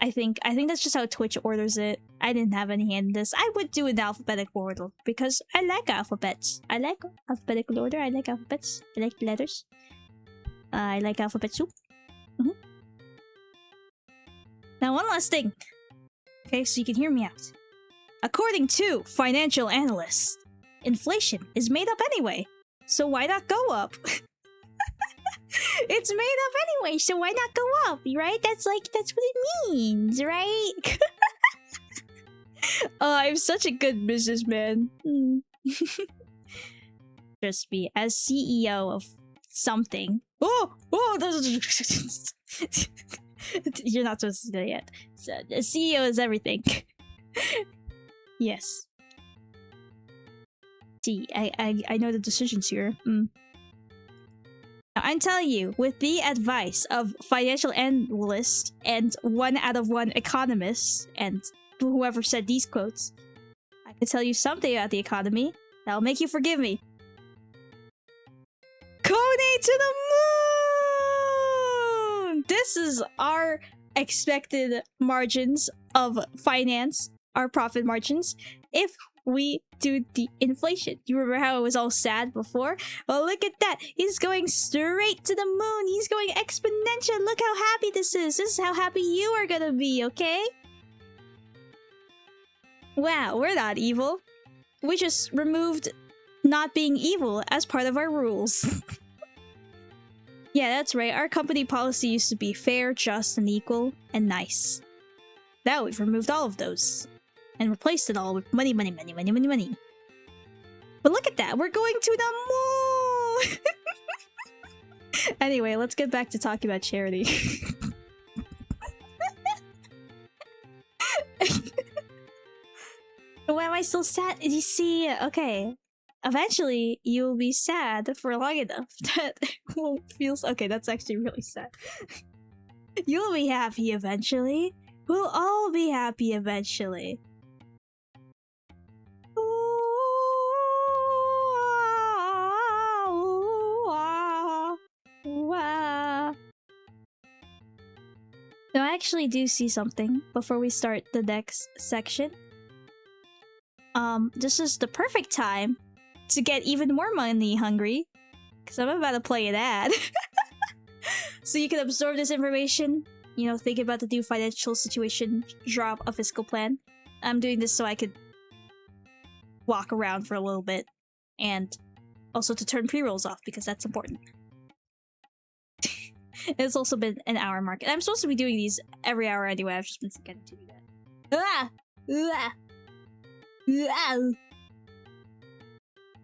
I think that's just how Twitch orders it. I didn't have any hand in this. I would do an alphabetical order because I like alphabets. I like alphabetical order. I like alphabets. I like letters. I like alphabet soup. Now, one last thing. Okay, so you can hear me out. According to financial analysts, inflation is made up anyway. So why not go up? It's made up anyway, so why not go up, right? That's what it means, right? I'm such a good businessman. Just be as CEO of something. You're not supposed to say it yet. So, the CEO is everything. Yes. See, I know the decisions here. I'm telling you, with the advice of financial analysts and 1 out of 1 economists and whoever said these quotes, I can tell you something about the economy that'll make you forgive me. Kone to the moon! This is our expected margins of finance, our profit margins, if we do the inflation. You remember how it was all sad before? Well, look at that. He's going straight to the moon. He's going exponential. Look how happy this is. This is how happy you are gonna be, okay? Wow, we're not evil. We just removed not being evil as part of our rules. Yeah, that's right. Our company policy used to be fair, just, and equal, and nice. Now we've removed all of those and replaced it all with money. But look at that, we're going to the moon! Anyway, let's get back to talking about charity. Why am I still sad? You see, okay. Eventually, you'll be sad for long enough that it won't feel... Okay, that's actually really sad. You'll be happy eventually. We'll all be happy eventually. No, I actually do see something before we start the next section. This is the perfect time to get even more money hungry, because I'm about to play an ad. So you can absorb this information, you know, think about the new financial situation, drop a fiscal plan. I'm doing this so I could walk around for a little bit, and also to turn pre-rolls off, because that's important. It's also been an hour mark, and I'm supposed to be doing these every hour anyway. I've just been forgetting to do that. Ah! Ah! Ah!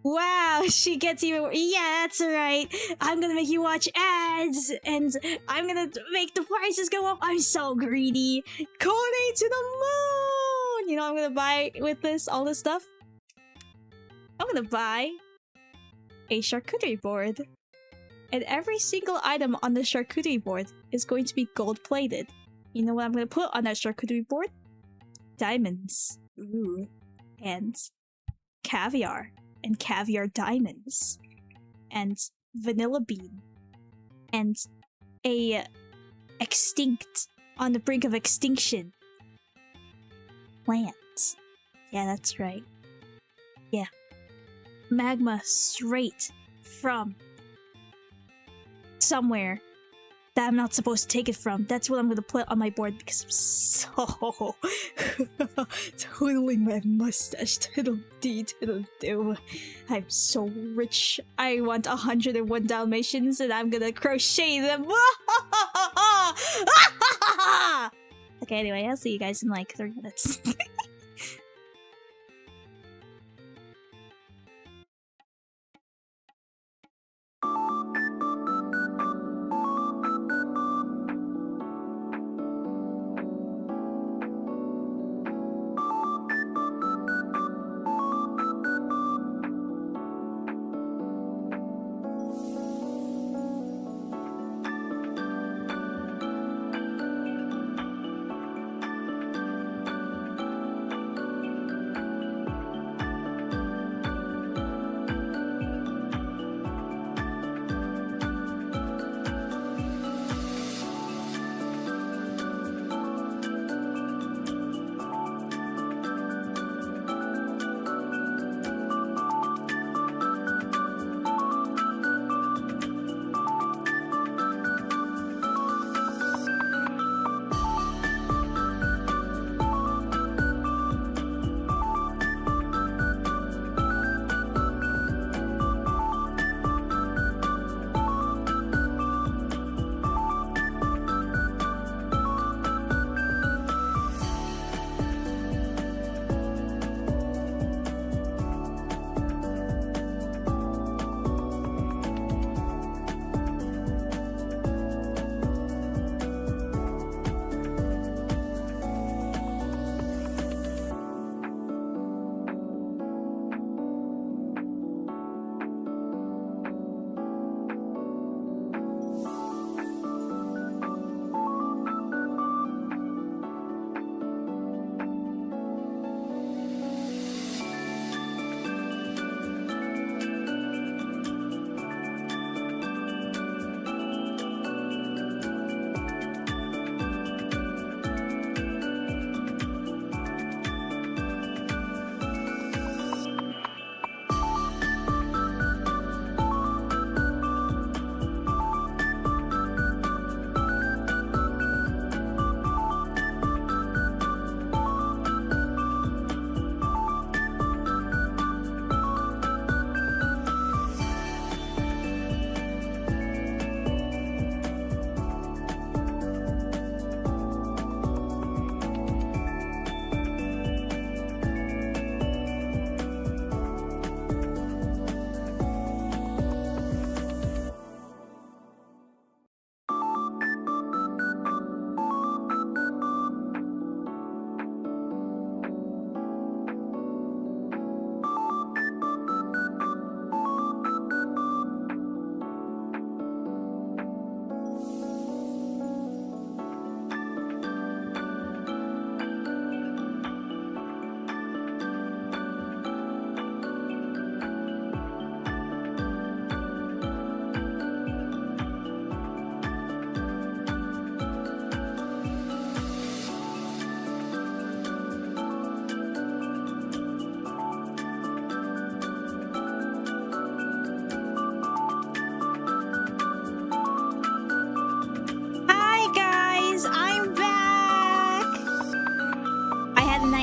Wow, she gets even. Yeah, that's right. I'm gonna make you watch ads, and I'm gonna make the prices go up. I'm so greedy. Kone to the moon. You know, I'm gonna buy with this all this stuff. I'm gonna buy a charcuterie board. And every single item on the charcuterie board is going to be gold-plated. You know what I'm going to put on that charcuterie board? Diamonds. Ooh. And caviar. And caviar diamonds. And vanilla bean. And a extinct, on the brink of extinction, plant. Yeah, that's right. Yeah. Magma straight from somewhere that I'm not supposed to take it from. That's what I'm gonna put on my board, because I'm so twiddling my mustache. Tiddle-dee, tiddle-do. I'm so rich. I want 101 Dalmatians, and I'm gonna crochet them. Okay, anyway, I'll see you guys in like 3 minutes.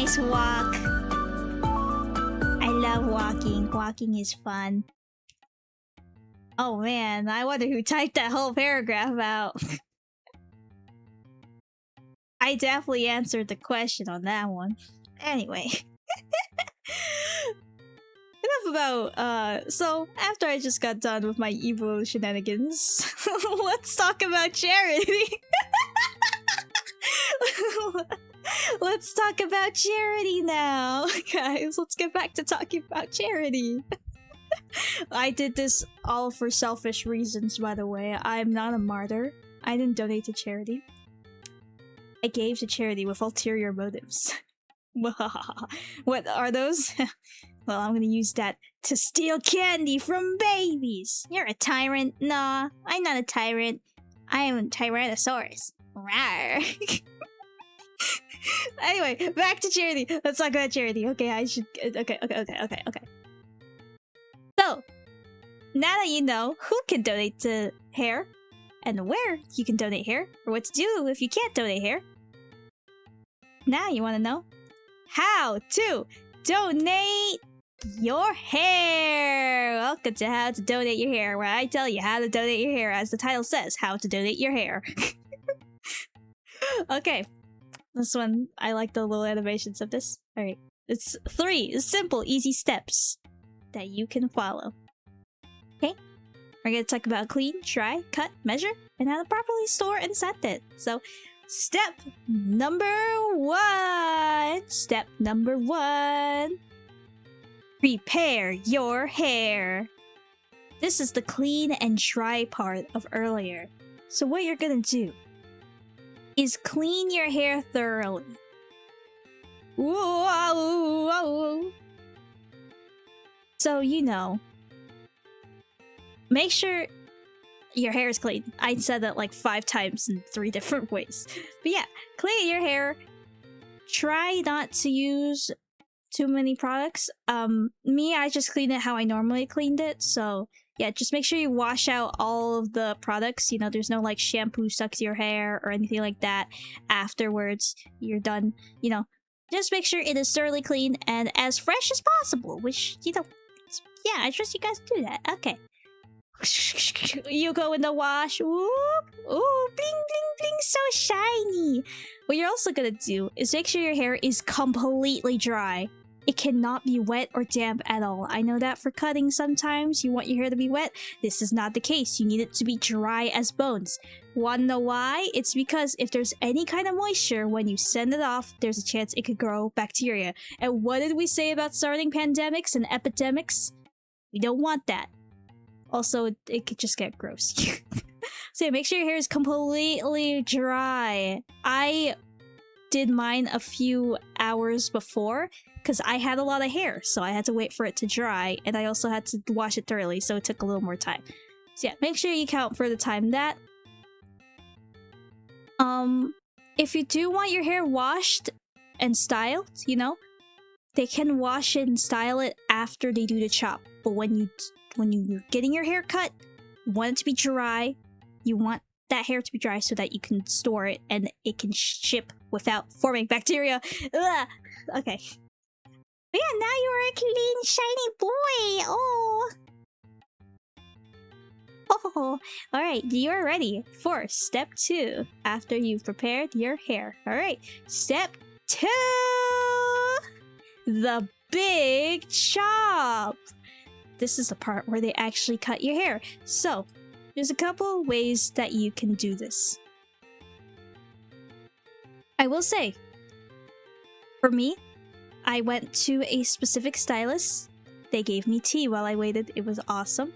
nice walk. I love walking. Walking is fun. Oh man, I wonder who typed that whole paragraph out. I definitely answered the question on that one. Anyway. Enough about, so after I just got done with my evil shenanigans, let's talk about charity. Let's talk about charity now, guys. Let's get back to talking about charity. I did this all for selfish reasons, by the way. I'm not a martyr. I didn't donate to charity. I gave to charity with ulterior motives. What are those? Well, I'm gonna use that to steal candy from babies. You're a tyrant. Nah, I'm not a tyrant. I am a Tyrannosaurus. Rawr. Anyway, back to charity. Let's talk about charity. Okay, I should. Okay. So, now that you know who can donate to hair, and where you can donate hair, or what to do if you can't donate hair, now you want to know how to donate your hair. Welcome to How to Donate Your Hair, where I tell you how to donate your hair, as the title says, how to donate your hair. Okay, this one, I like the little animations of this. Alright, it's 3 simple, easy steps that you can follow. Okay, we're gonna talk about clean, dry, cut, measure, and how to properly store and set it. So, step number 1. Step number 1. Prepare your hair. This is the clean and dry part of earlier. So what you're gonna do is clean your hair thoroughly. Whoa. So, you know, make sure your hair is clean. I said that like 5 times in 3 different ways. But yeah, clean your hair. Try not to use too many products. Me, I just cleaned it how I normally cleaned it. So yeah, just make sure you wash out all of the products. You know, there's no like shampoo stuck to your hair or anything like that afterwards you're done. You know, just make sure it is thoroughly clean and as fresh as possible, which, you know, yeah, I trust you guys do that. Okay. You go in the wash. Whoop. Ooh, bling, bling, bling, so shiny. What you're also gonna do is make sure your hair is completely dry. It cannot be wet or damp at all. I know that for cutting sometimes you want your hair to be wet. This is not the case. You need it to be dry as bones. Wanna know why? It's because if there's any kind of moisture when you send it off, there's a chance it could grow bacteria. And what did we say about starting pandemics and epidemics? We don't want that. Also, it could just get gross. So yeah, make sure your hair is completely dry. I did mine a few hours before because I had a lot of hair, so I had to wait for it to dry, and I also had to wash it thoroughly, so it took a little more time. So yeah, make sure you count for the time that. If you do want your hair washed and styled, you know, they can wash it and style it after they do the chop. But when you're getting your hair cut, you want it to be dry. You want that hair to be dry so that you can store it and it can ship without forming bacteria. Ugh. Okay. But yeah, now you are a clean, shiny boy. Oh. Oh. Alright, you're ready for step 2 after you've prepared your hair. Alright, step 2. The big chop. This is the part where they actually cut your hair. So, there's a couple ways that you can do this. I will say, for me, I went to a specific stylist. They gave me tea while I waited. It was awesome.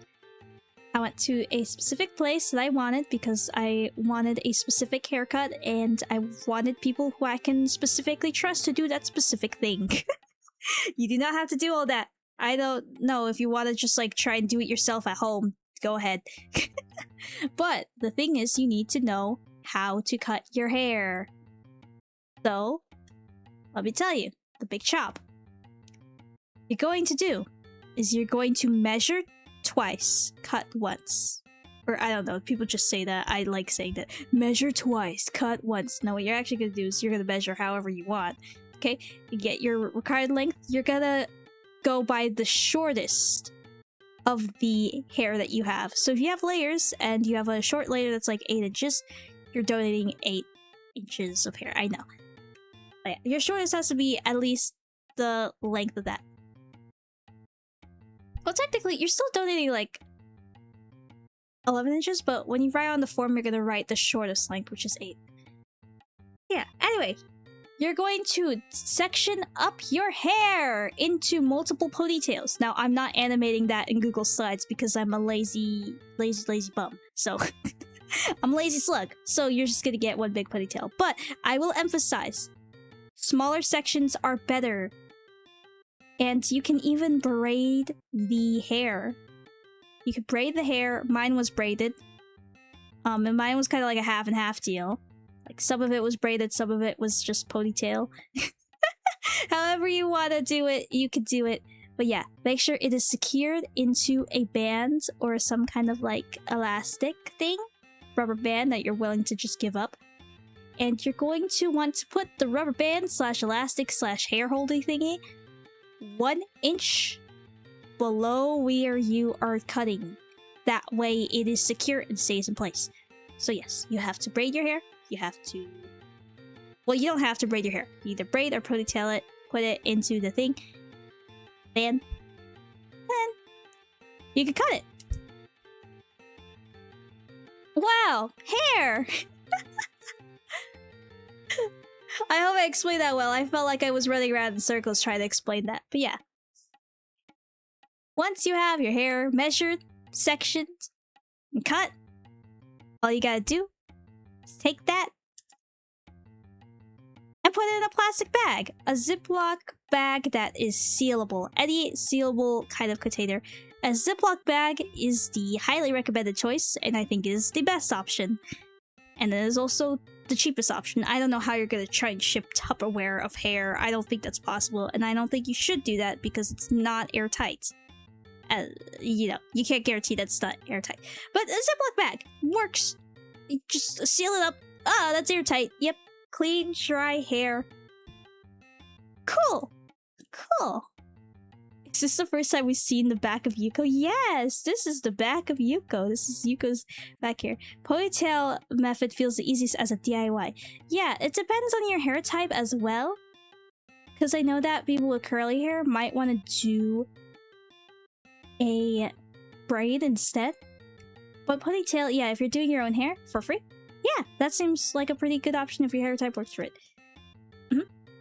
I went to a specific place that I wanted because I wanted a specific haircut and I wanted people who I can specifically trust to do that specific thing. You do not have to do all that. I don't know if you want to just like try and do it yourself at home. Go ahead. But the thing is, you need to know how to cut your hair. So, let me tell you, the big chop. What you're going to do is you're going to measure twice, cut once. Or I don't know, people just say that. I like saying that. Measure twice, cut once. No, what you're actually going to do is you're going to measure however you want. okay, you get your required length, you're gonna go by the shortest of the hair that you have. So if you have layers and you have a short layer that's like 8 inches, you're donating 8 inches of hair. I know. But yeah, your shortest has to be at least the length of that. Well, technically, you're still donating like 11 inches, but when you write on the form, you're gonna write the shortest length, which is 8. Yeah, anyway, you're going to section up your hair into multiple ponytails. Now, I'm not animating that in Google Slides because I'm a lazy bum. So, I'm a lazy slug. So you're just gonna get one big ponytail. But I will emphasize, smaller sections are better. And you can even braid the hair. You could braid the hair. Mine was braided. And mine was kind of like a half and half deal. Like, some of it was braided, some of it was just ponytail. However you want to do it, you could do it. But yeah, make sure it is secured into a band or some kind of like elastic thing, rubber band that you're willing to just give up. And you're going to want to put the rubber band slash elastic slash hair holding thingy 1 inch below where you are cutting. That way it is secure and stays in place. So yes, you have to braid your hair. You have to... Well, you don't have to braid your hair. You either braid or ponytail it, put it into the thing, then you can cut it. Wow, hair! I hope I explained that well. I felt like I was running around in circles trying to explain that. But yeah. Once you have your hair measured, sectioned, and cut, all you gotta do is take that and put it in a plastic bag. A Ziploc bag that is sealable. Any sealable kind of container. A Ziploc bag is the highly recommended choice, and I think is the best option. And it is also the cheapest option. I don't know how you're gonna try and ship Tupperware of hair. I don't think that's possible, and I don't think you should do that because it's not airtight. You know, you can't guarantee that's not airtight. But a Ziploc bag works. You just seal it up. Ah, that's airtight. Yep. Clean, dry hair. Cool. Cool. Is this the first time we've seen the back of Yuko? Yes, this is the back of Yuko. This is Yuko's back here. Ponytail method feels the easiest as a DIY. Yeah, it depends on your hair type as well. Because I know that people with curly hair might want to do a braid instead. But ponytail, yeah, if you're doing your own hair for free, yeah, that seems like a pretty good option if your hair type works for it.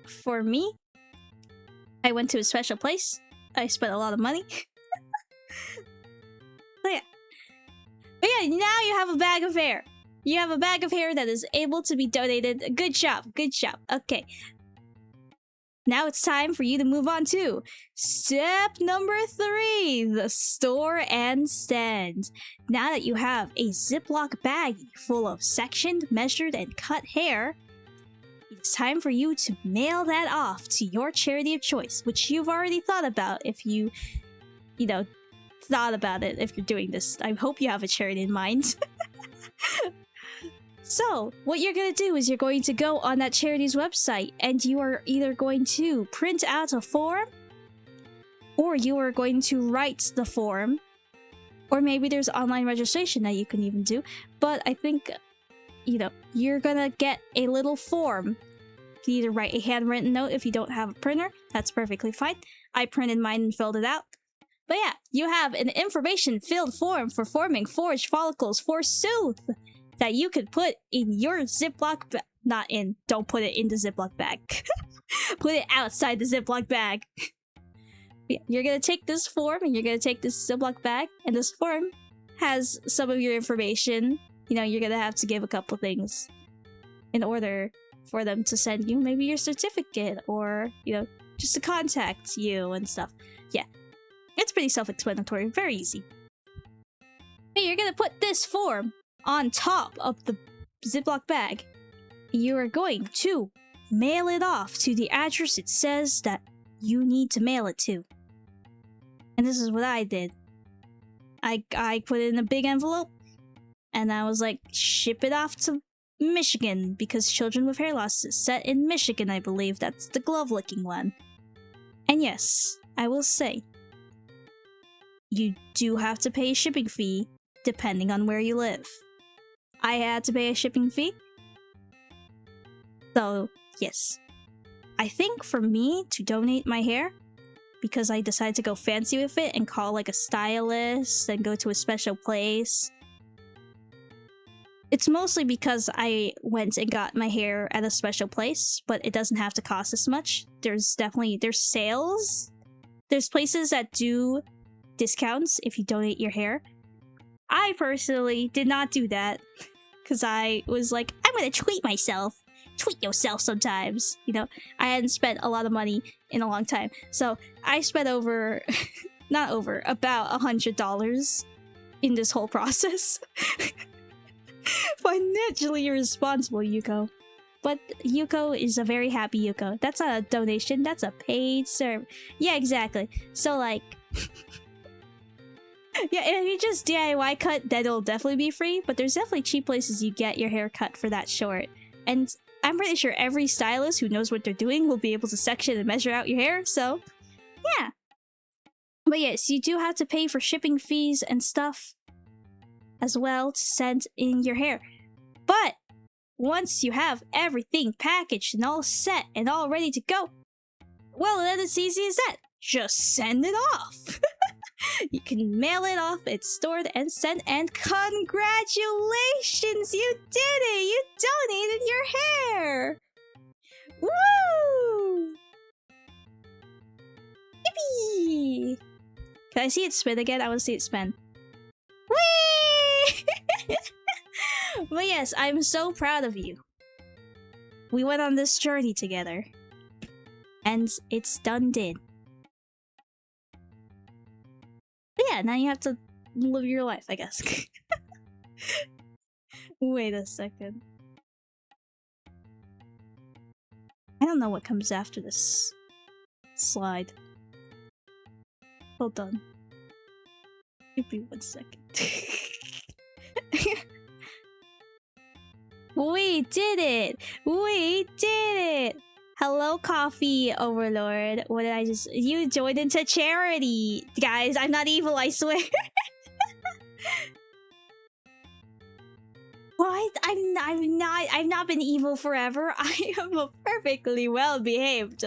For me, I went to a special place. I spent a lot of money. So yeah. But yeah, now you have a bag of hair. You have a bag of hair that is able to be donated. Good job, good job. Okay. Now it's time for you to move on to step number 3, the store and stand. Now that you have a Ziploc bag full of sectioned, measured, and cut hair, it's time for you to mail that off to your charity of choice, which you've already thought about if you know, thought about it if you're doing this. I hope you have a charity in mind. So, what you're gonna do is you're going to go on that charity's website and you are either going to print out a form or you are going to write the form, or maybe there's online registration that you can even do. But I think, you know, you're gonna get a little form. You can either write a handwritten note if you don't have a printer. That's perfectly fine. I printed mine and filled it out. But yeah, you have an information-filled form for forming forged follicles forsooth that you could put in your Ziploc bag. Not in. Don't put it in the Ziploc bag. Put it outside the Ziploc bag. Yeah, you're gonna take this form and you're gonna take this Ziploc bag, and this form has some of your information. You know, you're gonna have to give a couple things in order for them to send you maybe your certificate or, you know, just to contact you and stuff. Yeah, it's pretty self-explanatory, very easy. Hey, you're gonna put this form on top of the Ziploc bag. You are going to mail it off to the address it says that you need to mail it to. And this is what I did. I put it in a big envelope and I was like, ship it off to Michigan, because children with hair loss is set in Michigan, I believe. That's the glove-licking one. And yes, I will say, you do have to pay a shipping fee depending on where you live. I had to pay a shipping fee. So, yes. I think for me to donate my hair, because I decided to go fancy with it and call like a stylist and go to a special place, it's mostly because I went and got my hair at a special place, but it doesn't have to cost as much. There's sales. There's places that do discounts if you donate your hair. I personally did not do that because I was like, I'm gonna treat myself. Treat yourself sometimes. You know, I hadn't spent a lot of money in a long time. So I spent about $100 in this whole process. Financially irresponsible, Yuko. But Yuko is a very happy Yuko. That's not a donation, that's a paid serve. Yeah, exactly. So like... yeah, if you just DIY cut, then it'll definitely be free, but there's definitely cheap places you get your hair cut for that short. And I'm pretty sure every stylist who knows what they're doing will be able to section and measure out your hair, so... yeah. But yes, you do have to pay for shipping fees and stuff as well to send in your hair. But once you have everything packaged and all set and all ready to go, well, then it's easy as that. Just send it off. You can mail it off, it's stored and sent, and congratulations! You did it! You donated your hair! Woo! Yippee! Can I see it spin again? I want to see it spin. Whee! But yes, I'm so proud of you. We went on this journey together. And it's done did. But yeah, now you have to live your life, I guess. Wait a second. I don't know what comes after this slide. Hold on. Give me 1 second. We did it! We did it! Hello, Coffee Overlord. What did I just... You joined into charity! Guys, I'm not evil, I swear! What? I've not been evil forever. I am a perfectly well-behaved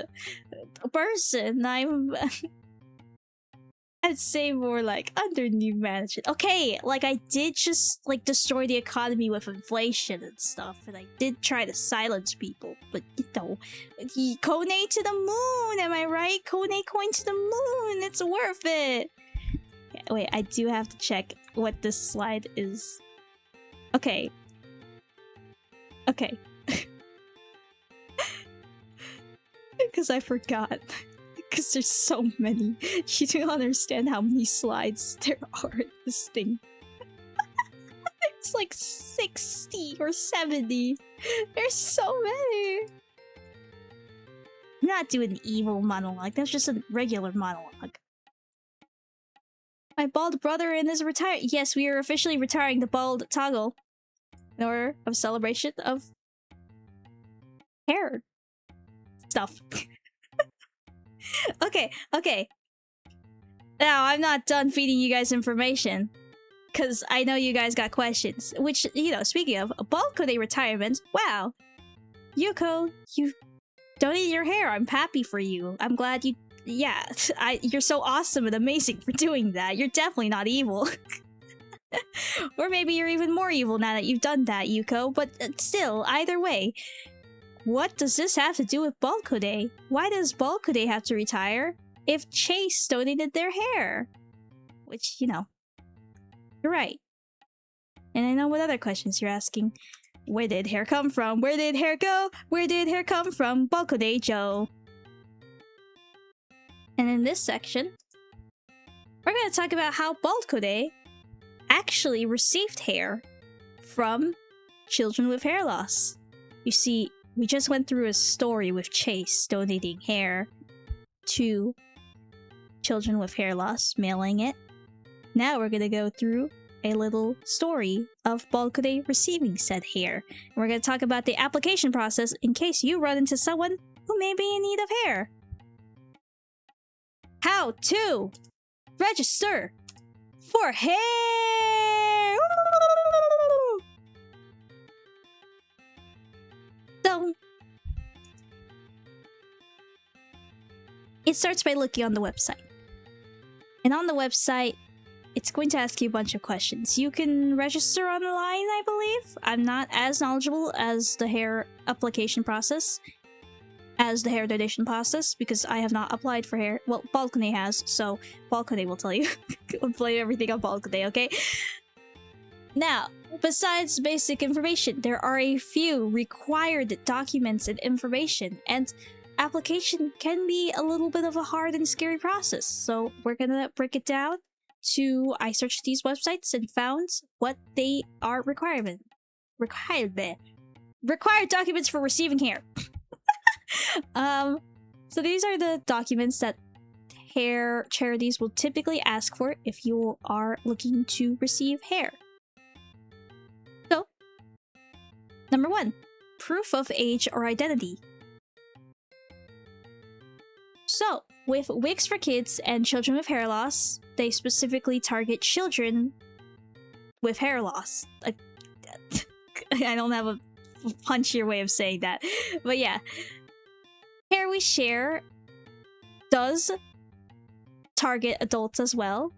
person. I'd say more like under new management. Okay, like I did just like destroy the economy with inflation and stuff, and I did try to silence people, but you know, Yukone to the moon, am I right? Kone coin to the moon, it's worth it. Okay, wait, I do have to check what this slide is. Okay. Okay. Because I forgot. Because there's so many. You don't understand how many slides there are in this thing. It's like 60 or 70. There's so many. I'm not doing an evil monologue. That's just a regular monologue. My bald brother and his retire. Yes, we are officially retiring the bald toggle in order of celebration of hair stuff. Okay. Now, I'm not done feeding you guys information. Because I know you guys got questions. Which, you know, speaking of, baldkone retirement, wow. Yuko, you donated your hair. I'm happy for you. I'm glad you... Yeah, you're so awesome and amazing for doing that. You're definitely not evil. Or maybe you're even more evil now that you've done that, Yuko. But still, either way... What does this have to do with baldkone? Why does baldkone have to retire if Chase donated their hair? Which, you know, you're right. And I know what other questions you're asking. Where did hair come from? Where did hair go? Where did hair come from? Baldkone Joe. And in this section, we're going to talk about how baldkone actually received hair from children with hair loss. You see, we just went through a story with Chase donating hair to children with hair loss, mailing it. Now we're gonna go through a little story of baldkone receiving said hair. And we're going to talk about the application process in case you run into someone who may be in need of hair. How to register for hair! So, it starts by looking on the website. And on the website, it's going to ask you a bunch of questions. You can register online, I believe. I'm not as knowledgeable as the hair application process, as the hair donation process, because I have not applied for hair. Well, baldkone has, so baldkone will tell you. I'll blame everything on baldkone, okay? Now, besides basic information, there are a few required documents and information, and application can be a little bit of a hard and scary process. So we're gonna break it down to, I searched these websites and found what they are required documents for receiving hair. So these are the documents that hair charities will typically ask for if you are looking to receive hair. So, number 1, proof of age or identity. So, with Wigs for Kids and children with hair loss, they specifically target children with hair loss. I don't have a punchier way of saying that, but yeah. Hair We Share does target adults as well,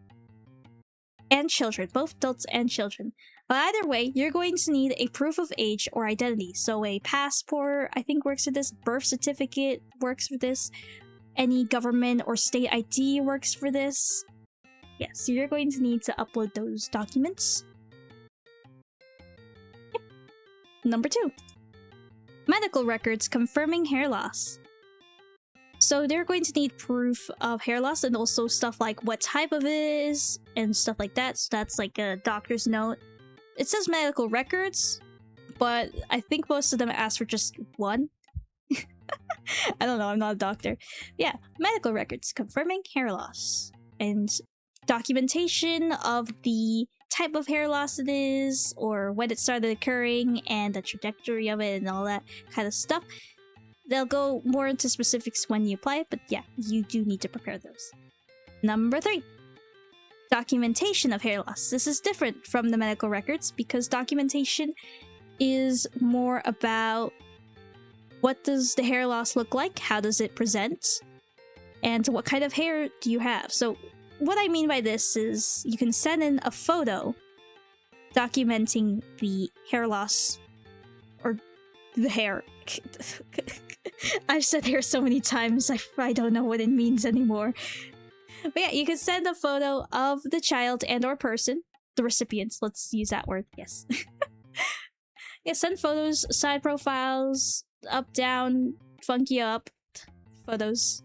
and children, both adults and children. But either way, you're going to need a proof of age or identity. So a passport, I think, works for this. Birth certificate works for this. Any government or state ID works for this. Yeah, so you're going to need to upload those documents. Yep. Number 2. Medical records confirming hair loss. So they're going to need proof of hair loss and also stuff like what type of it is and stuff like that. So that's like a doctor's note. It says medical records, but I think most of them ask for just one. I don't know, I'm not a doctor. Yeah, medical records confirming hair loss. And documentation of the type of hair loss it is, or when it started occurring, and the trajectory of it, and all that kind of stuff. They'll go more into specifics when you apply it, but yeah, you do need to prepare those. Number 3. Documentation of hair loss. This is different from the medical records because documentation is more about what does the hair loss look like, how does it present, and what kind of hair do you have. So what I mean by this is you can send in a photo documenting the hair loss, or the hair. I've said hair so many times, I don't know what it means anymore. But yeah, you can send a photo of the child and or person, the recipients, let's use that word, yes. Yeah, send photos, side profiles, up, down, funky up photos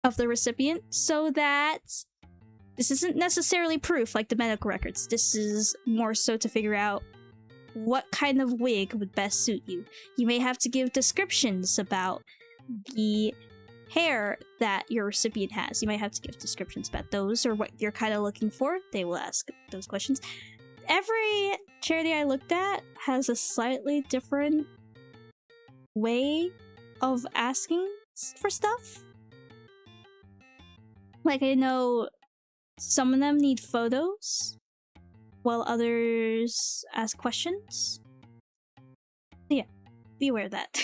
of the recipient, so that this isn't necessarily proof like the medical records. This is more so to figure out what kind of wig would best suit you. You may have to give descriptions about the hair that your recipient has. You might have to give descriptions about those or what you're kind of looking for. They will ask those questions. Every charity I looked at has a slightly different way of asking for stuff. Like, I know some of them need photos, while others ask questions. Yeah, be aware of that.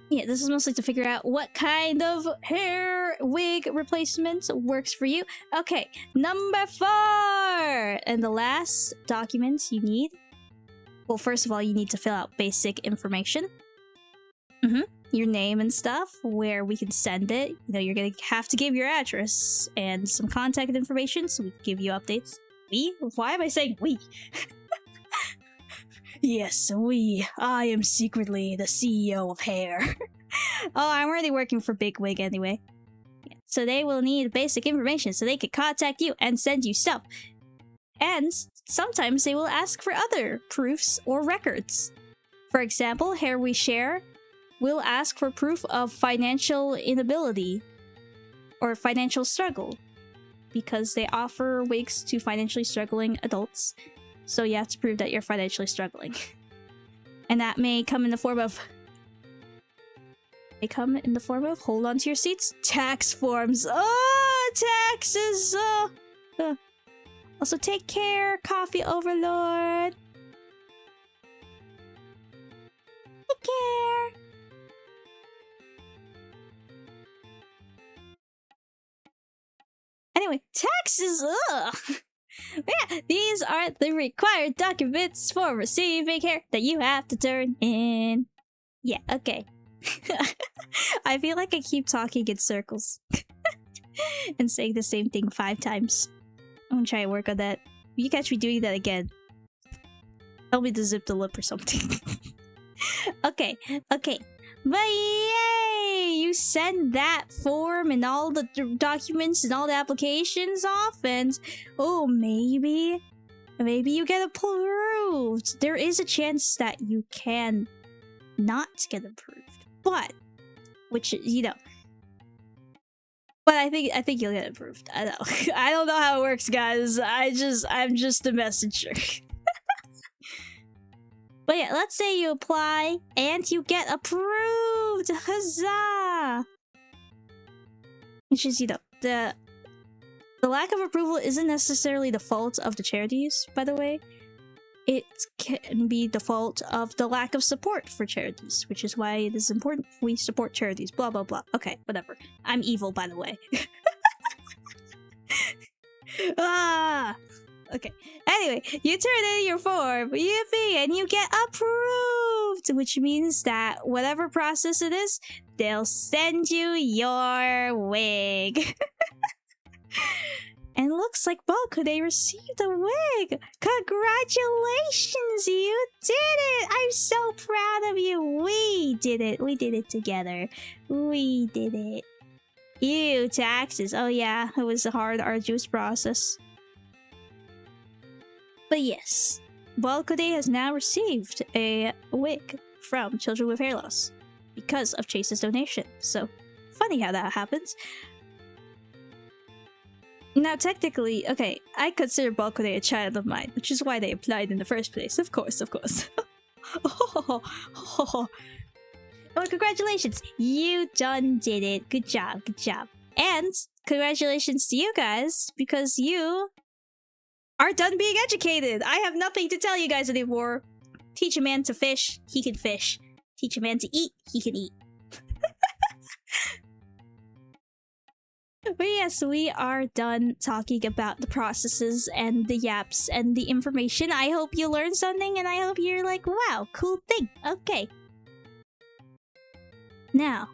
Yeah, this is mostly to figure out what kind of hair wig replacement works for you. Okay, number 4! And the last documents you need. Well, first of all, you need to fill out basic information. Your name and stuff, where we can send it. You know, you're gonna have to give your address and some contact information so we can give you updates. We? Why am I saying we? Yes, we. I am secretly the CEO of hair. Oh, I'm already working for Big Wig anyway. Yeah. So they will need basic information so they can contact you and send you stuff. And sometimes they will ask for other proofs or records. For example, Hair We Share will ask for proof of financial inability or financial struggle. because they offer wigs to financially struggling adults. So you have to prove that you're financially struggling. And that may come in the form of... hold on to your seats, tax forms. Oh, taxes! Also, take care, coffee overlord. Take care. Anyway, taxes, ugh! Yeah, these are the required documents for receiving hair that you have to turn in. Yeah, okay. I feel like I keep talking in circles. And saying the same thing 5 times. I'm gonna try and work on that. If you catch me doing that again, tell me to zip the lip or something. Okay. But yay! You send that form and all the documents and all the applications off, and oh, maybe you get approved. There is a chance that you can not get approved, but but I think you'll get approved. I know. I don't know how it works, guys. I'm just a messenger. But yeah, let's say you apply and you get approved! Huzzah! Which is, the lack of approval isn't necessarily the fault of the charities, by the way. It can be the fault of the lack of support for charities, which is why it is important we support charities, blah blah blah. Okay, whatever. I'm evil, by the way. Ah! Okay. Anyway, you turn in your form, yippee, and you get approved! Which means that whatever process it is, they'll send you your wig. And looks like baldkone received a wig! Congratulations, you did it! I'm so proud of you! We did it! We did it together. We did it. Ew, taxes. Oh yeah, it was a hard, arduous process. But yes, baldkone has now received a wig from Children with Hair Loss because of Chase's donation. So, funny how that happens. Now, technically, okay, I consider baldkone a child of mine, which is why they applied in the first place. Of course. Oh, congratulations! You done did it. Good job. And congratulations to you guys, because you are done being educated! I have nothing to tell you guys anymore. Teach a man to fish, he can fish. Teach a man to eat, he can eat. But yes, we are done talking about the processes and the yaps and the information. I hope you learned something and I hope you're like, wow, cool thing. Okay. Now,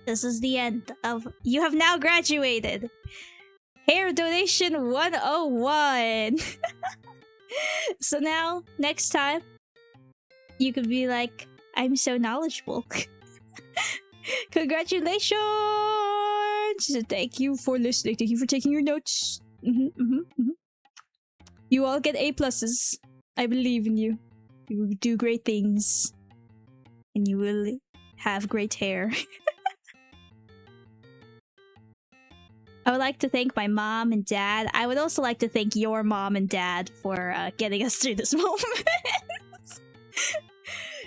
this is the end of... You have now graduated! Hair Donation 101! So now, next time, you could be like, I'm so knowledgeable. Congratulations! Thank you for listening. Thank you for taking your notes. You all get A+. I believe in you. You will do great things. And you will have great hair. I would like to thank my mom and dad. I would also like to thank your mom and dad for getting us through this moment.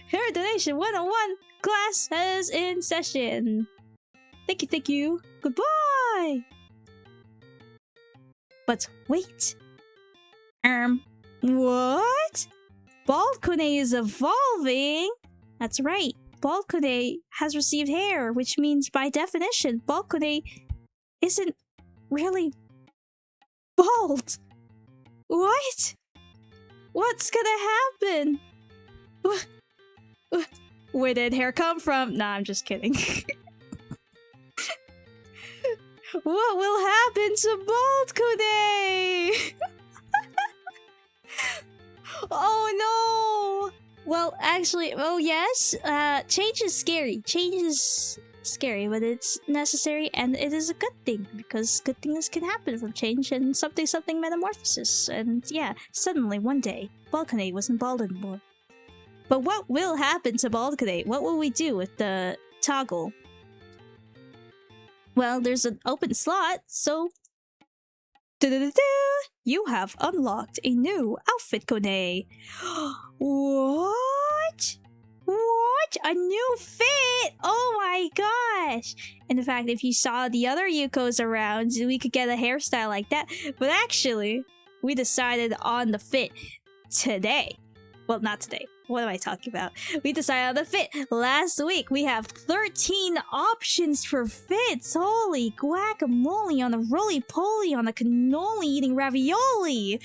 Hair Donation 101 class is in session. Thank you. Goodbye. But wait. What? Baldkone is evolving? That's right. Baldkone has received hair, which means by definition, Baldkone isn't really bald. What? What's gonna happen? Where did hair come from? Nah, I'm just kidding. What will happen to Baldkone? Oh no! Well, actually, oh yes, change is scary. Change is scary, but it's necessary and it is a good thing because good things can happen from change and something metamorphosis. And yeah, suddenly one day, Baldkone wasn't bald anymore. But what will happen to Baldkone? What will we do with the toggle? Well, there's an open slot, so... You have unlocked a new outfit, Kone. What? What? A new fit? Oh my gosh! And in fact, if you saw the other Yukos around, we could get a hairstyle like that. But actually, we decided on the fit today. Well, not today. What am I talking about? We decided on the fit last week. We have 13 options for fits. Holy guacamole on a roly-poly on a cannoli eating ravioli.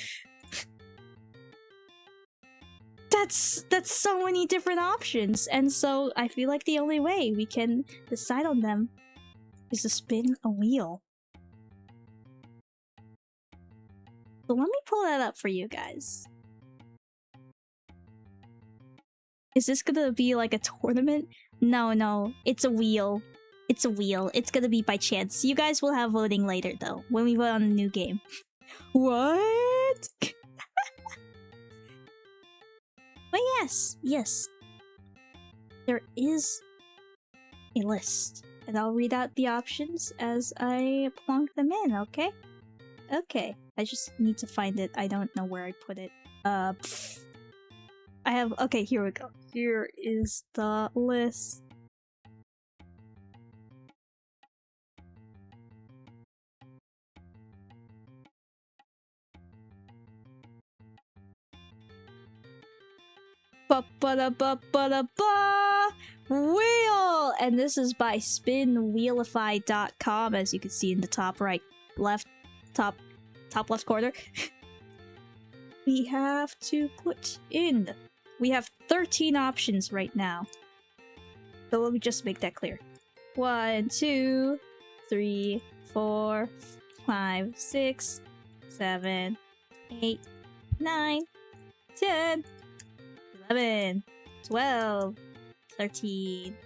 That's so many different options. And so I feel like the only way we can decide on them is to spin a wheel. So let me pull that up for you guys. Is this gonna be like a tournament? No, it's a wheel. It's a wheel. It's gonna be by chance. You guys will have voting later though, when we vote on a new game. What? But yes. There is a list. And I'll read out the options as I plonk them in, okay? Okay. I just need to find it. I don't know where I put it. I have... Okay, here we go. Here is the list. Ba-ba-da-ba-ba-da-ba! Wheel! And this is by spinwheelify.com, as you can see in the top top left corner. We have to put in... We have 13 options right now. So let me just make that clear. 1, 2, 3, 4, 5, 6, 7, 8, 9, 10, 11, 12, 13.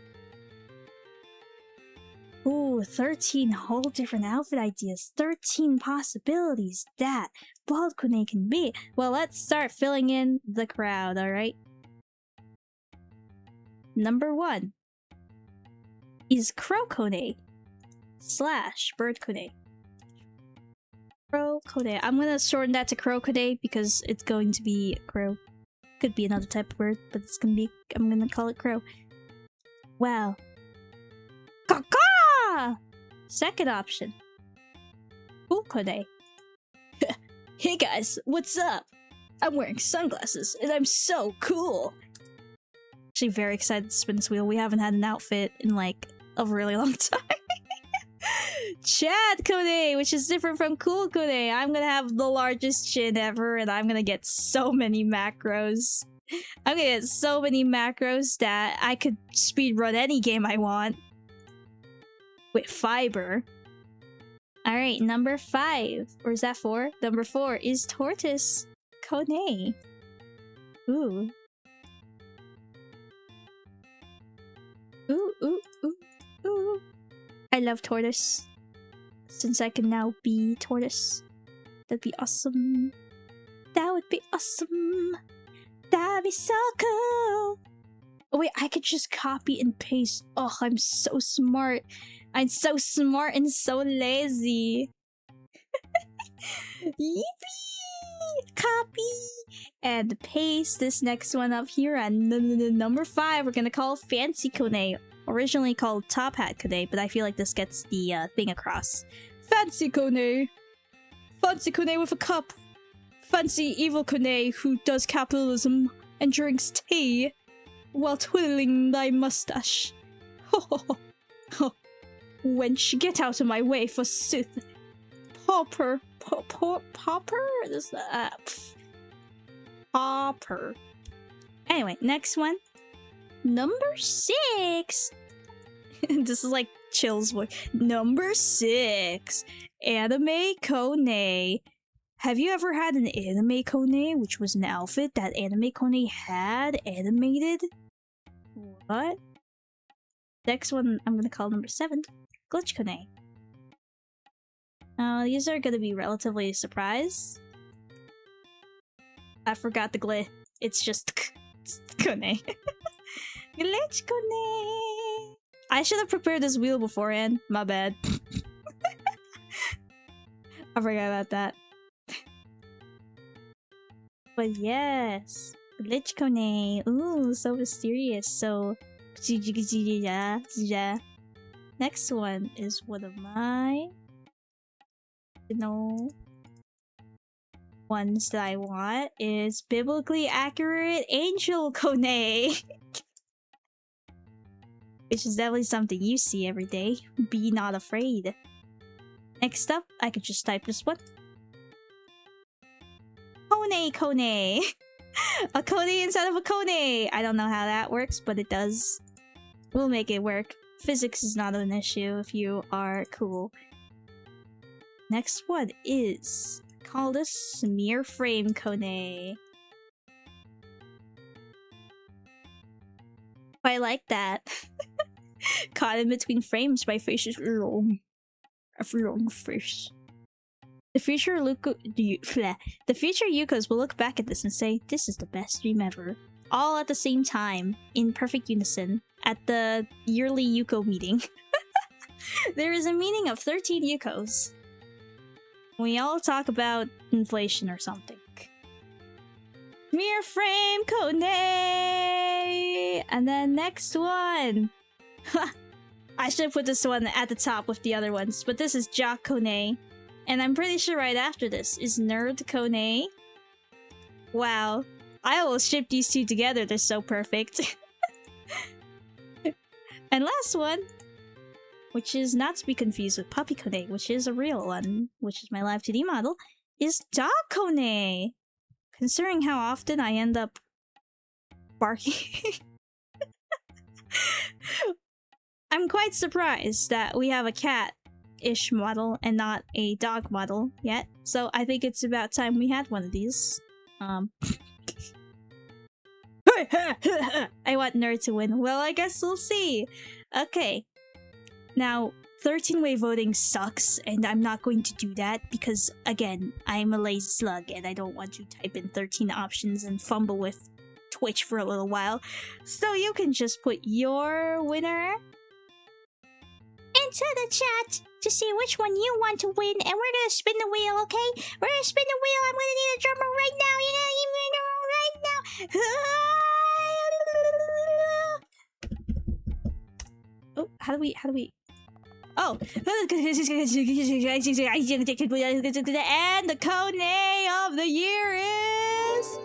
Ooh, 13 whole different outfit ideas. 13 possibilities that baldkone can be. Well, let's start filling in the crowd, alright? Number 1 is crowkone / birdkone. Crowkone. I'm gonna shorten that to crowkone because it's going to be crow. Could be another type of bird, but it's gonna be... I'm gonna call it crow. Wow. Kaka! Second option. Baldkone. Hey guys, what's up? I'm wearing sunglasses and I'm so cool. Actually very excited to spin this wheel. We haven't had an outfit in like a really long time. Chad Kone, which is different from Cool Kone. I'm gonna have the largest chin ever and I'm gonna get so many macros. I'm gonna get so many macros that I could speedrun any game I want. With fiber. Alright, number 5. Or is that 4? Number 4 is tortoise Kone. Ooh. Ooh. I love tortoise. Since I can now be tortoise. That'd be awesome. That would be awesome. That'd be so cool. Oh wait, I could just copy and paste. Oh, I'm so smart. I'm so smart and so lazy. Yippee! Copy! And paste this next one up here and number 5, we're gonna call Fancy Kone. Originally called Top Hat Kone, but I feel like this gets the thing across. Fancy Kone! Fancy Kone with a cup! Fancy evil Kone who does capitalism and drinks tea while twiddling thy mustache. Ho ho ho ho. Wench, get out of my way, forsooth. Popper. Popper? This, Popper. Anyway, next one. Number 6. This is like Chill's voice. Number 6. Anime Kone. Have you ever had an anime Kone, which was an outfit that anime Kone had animated? What? Next one, I'm gonna call number 7. Glitch Kone. These are gonna be relatively a surprise. I forgot the glitch. It's just Kone. Glitch Kone. I should have prepared this wheel beforehand. My bad. I forgot about that. But yes, Glitchkone. Ooh, so mysterious. So, next one is one of my, ones that I want is biblically accurate angel Kone. Which is definitely something you see every day. Be not afraid. Next up, I could just type this one. Kone. A Kone inside of a Kone. I don't know how that works, but it does. We'll make it work. Physics is not an issue if you are cool. Next one is... call this smear frame Kone. I like that. Caught in between frames by faces. Wrong face. The future Yukos will look back at this and say, "This is the best dream ever." All at the same time, in perfect unison, at the yearly Yuko meeting. There is a meeting of 13 Yukos. We all talk about inflation or something. Mirror frame Kone! And then next one! I should put this one at the top with the other ones, but this is Jock Kone. And I'm pretty sure right after this is Nerd Kone. Wow. I almost shipped these two together, they're so perfect. And last one, which is not to be confused with Puppy Kone, which is a real one, which is my live 2D model, is Dog Kone. Considering how often I end up barking, I'm quite surprised that we have a cat-ish model and not a dog model yet. So I think it's about time we had one of these. I want Nerd to win. Well, I guess we'll see. Okay. Now, 13-way voting sucks, and I'm not going to do that because, again, I'm a lazy slug and I don't want to type in 13 options and fumble with Twitch for a little while. So you can just put your winner into the chat to see which one you want to win, and we're gonna spin the wheel, okay? We're gonna spin the wheel. I'm gonna need a drummer right now. You're gonna give me a drummer right now. Oh, how do we? Oh, and the Kone of the year is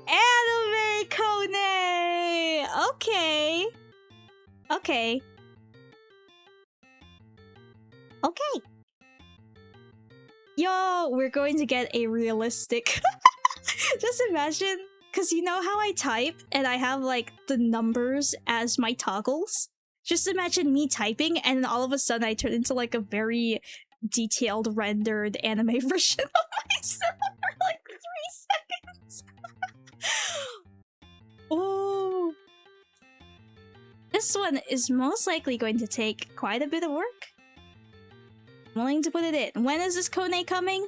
Anime Kone. Okay. Yo, we're going to get a realistic. Just imagine, because you know how I type and I have like the numbers as my toggles? Just imagine me typing and then all of a sudden I turn into like a very detailed rendered anime version of myself for like 3 seconds. Oh. This one is most likely going to take quite a bit of work. I'm willing to put it in. When is this Kone coming?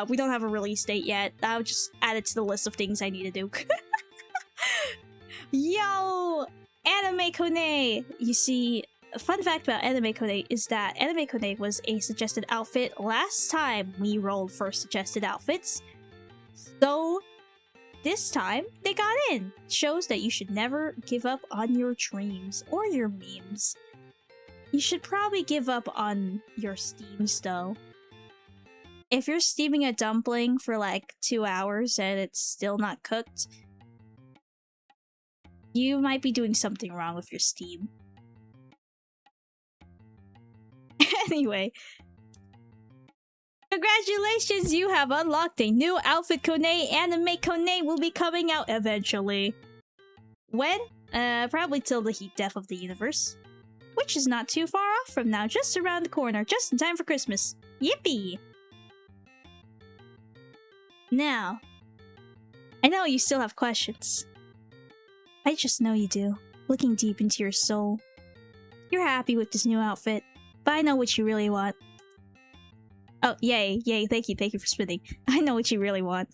We don't have a release date yet. I'll just add it to the list of things I need to do. Yo! Anime Kone! You see, a fun fact about Anime Kone is that Anime Kone was a suggested outfit last time we rolled for suggested outfits. So, this time, they got in. Shows that you should never give up on your dreams or your memes. You should probably give up on your steams, though. If you're steaming a dumpling for like 2 hours and it's still not cooked, you might be doing something wrong with your steam. Anyway. Congratulations, you have unlocked a new outfit Kone. Anime Kone will be coming out eventually. When? Probably till the heat death of the universe. Which is not too far off from now, just around the corner, just in time for Christmas. Yippee! Now, I know you still have questions. I just know you do, looking deep into your soul. You're happy with this new outfit, but I know what you really want. Oh, yay, thank you for spinning. I know what you really want.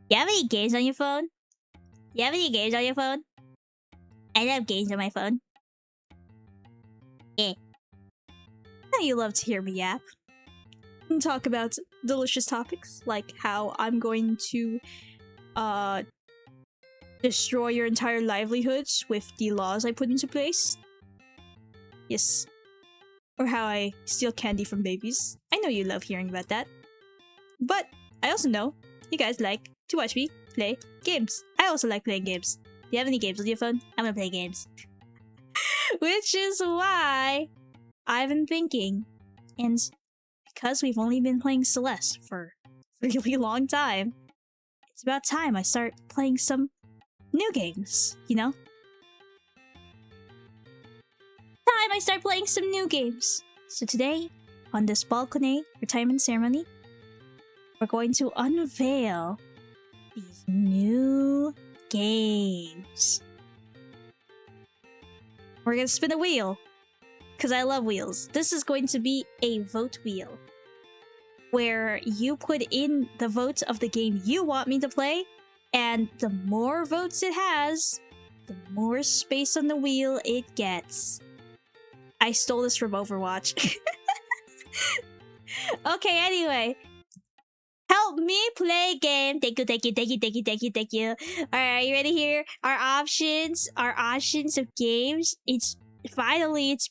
You have any games on your phone? I love games on my phone. Yeah. I know you love to hear me yap. And talk about delicious topics, like how I'm going to destroy your entire livelihoods with the laws I put into place. Yes. Or how I steal candy from babies. I know you love hearing about that. But I also know you guys like to watch me play games. I also like playing games. Do you have any games on your phone? I'm gonna play games. Which is why I've been thinking, and because we've only been playing Celeste for a really long time, it's about time I start playing some new games, you know? Time I start playing some new games. So today, on this baldkone retirement ceremony, we're going to unveil these new games. We're gonna spin a wheel, because I love wheels. This is going to be a vote wheel, where you put in the vote of the game you want me to play, and the more votes it has, the more space on the wheel it gets. I stole this from Overwatch. Okay, anyway. Help me play game. Thank you, thank you, thank you, thank you, thank you, thank you. Alright, are you ready here? Our options of games. It's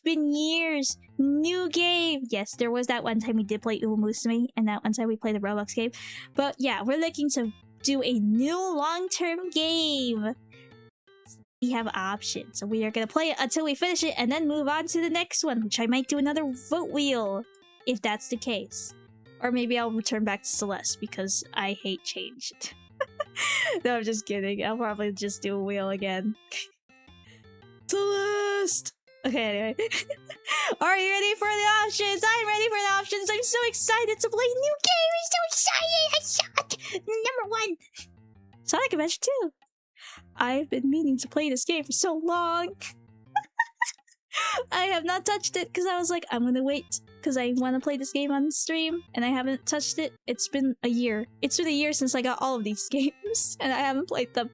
been years. New game. Yes, there was that one time we did play Umumusumi, and that one time we played the Roblox game. But yeah, we're looking to do a new long-term game. We have options, so we are gonna play it until we finish it and then move on to the next one, which I might do another vote wheel if that's the case. Or maybe I'll return back to Celeste because I hate change. No, I'm just kidding. I'll probably just do a wheel again. Celeste! Okay, anyway. Are you ready for the options? I'm ready for the options. I'm so excited to play a new game. I'm so excited. Number 1. Sonic Adventure 2. I've been meaning to play this game for so long. I have not touched it because I was like, I'm gonna wait because I want to play this game on stream, and I haven't touched it. It's been a year. It's been a year since I got all of these games, and I haven't played them.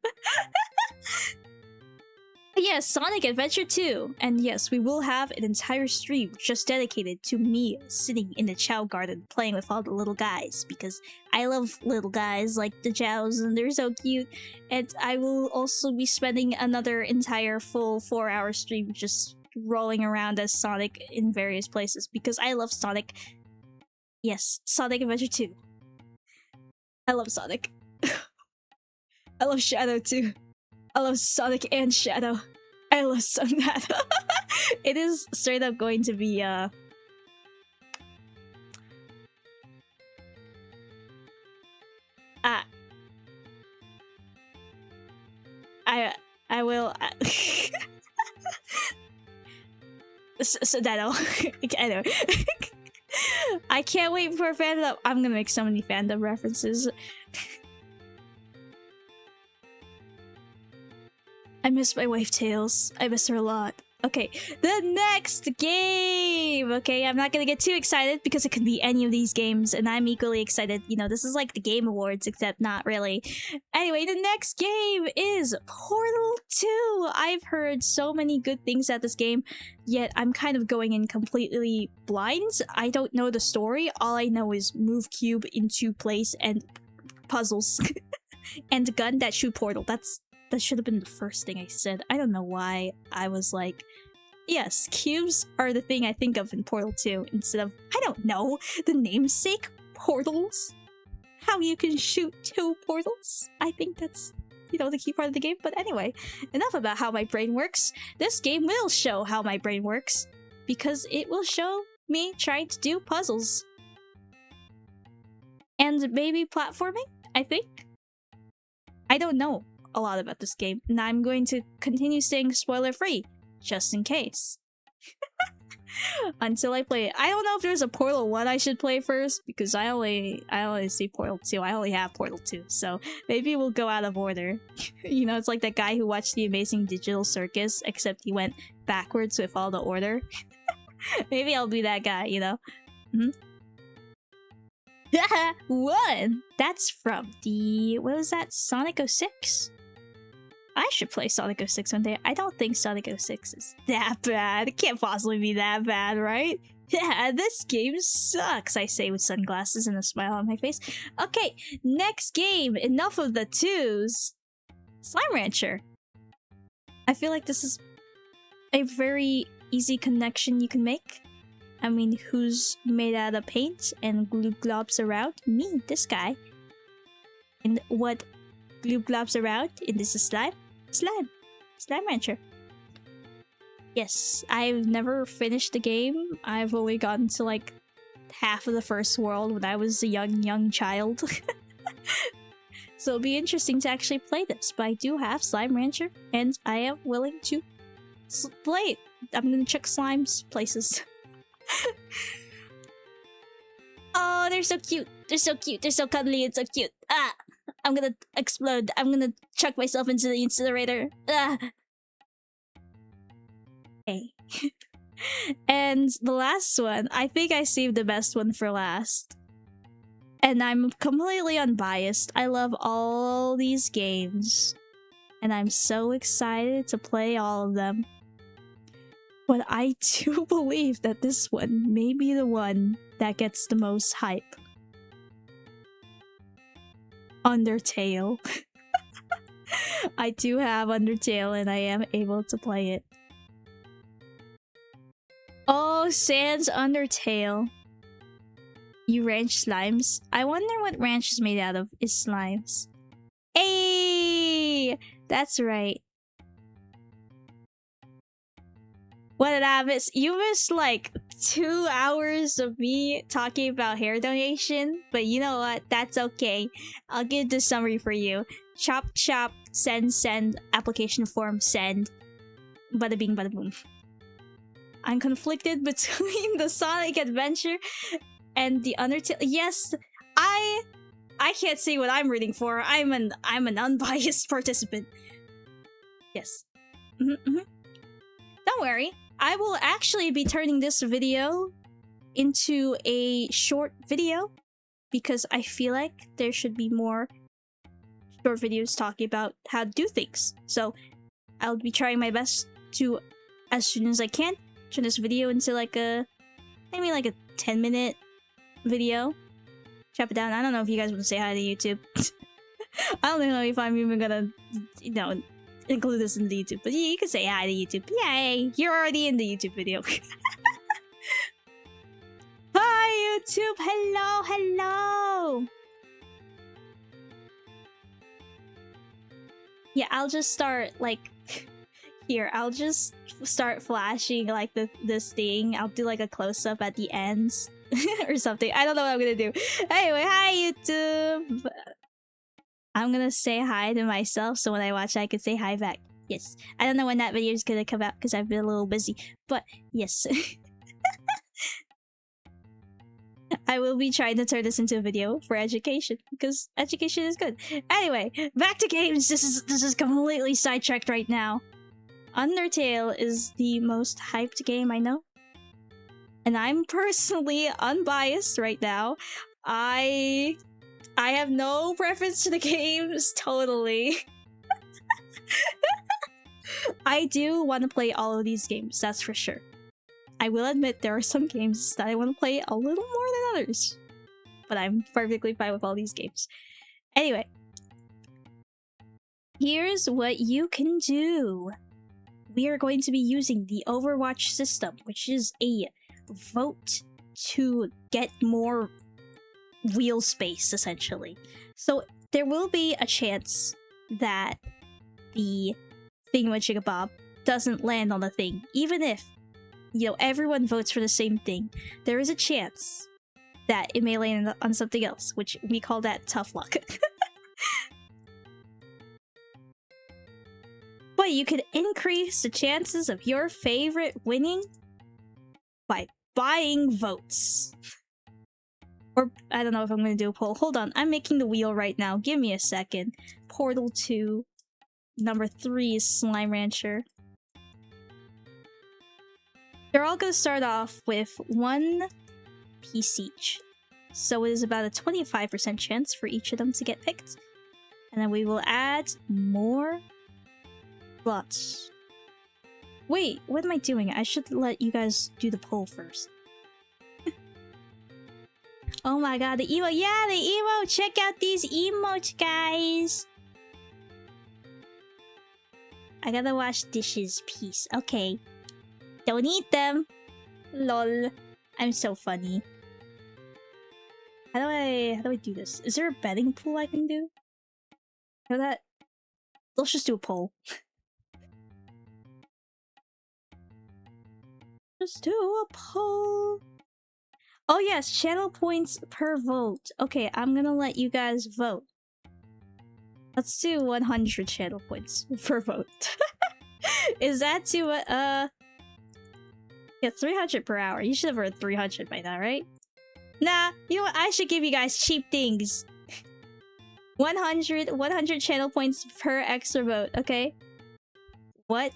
Yes, Sonic Adventure 2. And yes, we will have an entire stream just dedicated to me sitting in the Chow Garden playing with all the little guys, because I love little guys like the Chows and they're so cute. And I will also be spending another entire full 4-hour stream just rolling around as Sonic in various places because I love Sonic. Yes, Sonic Adventure 2. I love Sonic. I love Shadow too. I love Sonic and Shadow. I love that. It is straight up going to be I will so that'll anyway. I can't wait for fandom. I'm gonna make so many fandom references. I miss my wife Tails. I miss her a lot. Okay, the next game! Okay, I'm not gonna get too excited because it could be any of these games, and I'm equally excited. You know, this is like the Game Awards, except not really. Anyway, the next game is Portal 2! I've heard so many good things at this game, yet I'm kind of going in completely blind. I don't know the story. All I know is move cube into place and puzzles. And gun that shoot portal. That should have been the first thing I said. I don't know why I was like, yes, cubes are the thing I think of in Portal 2 instead of, I don't know, the namesake portals. How you can shoot 2 portals. I think that's, you know, the key part of the game. But anyway, enough about how my brain works. This game will show how my brain works because it will show me trying to do puzzles. And maybe platforming, I think. I don't know a lot about this game, and I'm going to continue staying spoiler free just in case. Until I play it. I don't know if there's a Portal 1 I should play first because I only see Portal 2. I only have Portal 2, so maybe we'll go out of order. You know, it's like that guy who watched The Amazing Digital Circus, except he went backwards with all the order. Maybe I'll be that guy, you know? One! That's from the... what was that? Sonic 06? I should play Sonic 06 one day. I don't think Sonic 06 is that bad. It can't possibly be that bad, right? Yeah, this game sucks, I say with sunglasses and a smile on my face. Okay, next game. Enough of the twos. Slime Rancher. I feel like this is a very easy connection you can make. I mean, who's made out of paint and glue globs around? Me, this guy. And what glue globs around? And this is slime? Slime. Slime Rancher. Yes, I've never finished the game. I've only gotten to like half of the first world when I was a young child. So it'll be interesting to actually play this, but I do have Slime Rancher, and I am willing to play it. I'm gonna check Slime's places. Oh, they're so cute. They're so cute. They're so cuddly and so cute. Ah! I'm gonna explode. I'm gonna chuck myself into the incinerator. Ah! Okay. And the last one, I think I saved the best one for last. And I'm completely unbiased. I love all these games. And I'm so excited to play all of them. But I do believe that this one may be the one that gets the most hype. Undertale. I do have Undertale and I am able to play it. Oh, sans Undertale. You ranch slimes? I wonder what ranch is made out of is slimes. Hey! That's right. What did I miss? You missed like 2 hours of me talking about hair donation, but you know what? That's okay. I'll give the summary for you. Chop chop, send, application form, send. Bada bing, bada boom. I'm conflicted between the Sonic Adventure and the Undertale. Yes, I can't say what I'm rooting for. I'm an unbiased participant. Yes. Don't worry. I will actually be turning this video into a short video because I feel like there should be more short videos talking about how to do things. So I'll be trying my best to, as soon as I can, turn this video into like maybe like a 10-minute video. Chop it down. I don't know if you guys want to say hi to YouTube. I don't know if I'm even gonna, you know, include this in the YouTube, but yeah, you can say hi to YouTube. Yay! You're already in the YouTube video. Hi YouTube! Hello, hello! Yeah, I'll just start like here. I'll just start flashing like this thing. I'll do like a close-up at the ends or something. I don't know what I'm gonna do. Anyway, hi YouTube! I'm gonna say hi to myself so when I watch I can say hi back. Yes. I don't know when that video is gonna come out because I've been a little busy. But yes. I will be trying to turn this into a video for education because education is good. Anyway, back to games. This is completely sidetracked right now. Undertale is the most hyped game I know. And I'm personally unbiased right now. I have no preference to the games, totally. I do want to play all of these games, that's for sure. I will admit there are some games that I want to play a little more than others. But I'm perfectly fine with all these games. Anyway. Here's what you can do. We are going to be using the Overwatch system, which is a vote to get more wheel space, essentially. So there will be a chance that the thingamajigabob doesn't land on the thing. Even if, you know, everyone votes for the same thing, there is a chance that it may land on something else, which we call that tough luck. But you can increase the chances of your favorite winning by buying votes. Or, I don't know if I'm going to do a poll. Hold on, I'm making the wheel right now. Give me a second. Portal 2. Number 3 is Slime Rancher. They're all going to start off with 1 piece each. So it is about a 25% chance for each of them to get picked. And then we will add more slots. Wait, what am I doing? I should let you guys do the poll first. Oh my god, the emote. Yeah, the emote. Check out these emotes, guys. I gotta wash dishes, please. Okay. Don't eat them. Lol. I'm so funny. How do I do this? Is there a betting pool I can do? Know that? Let's just do a poll. Just do a poll. Oh yes, channel points per vote. Okay, I'm gonna let you guys vote. Let's do 100 channel points per vote. Is that too yeah, 300 per hour. You should have heard 300 by now, right? Nah, you know what? I should give you guys cheap things. 100 channel points per extra vote, okay? What?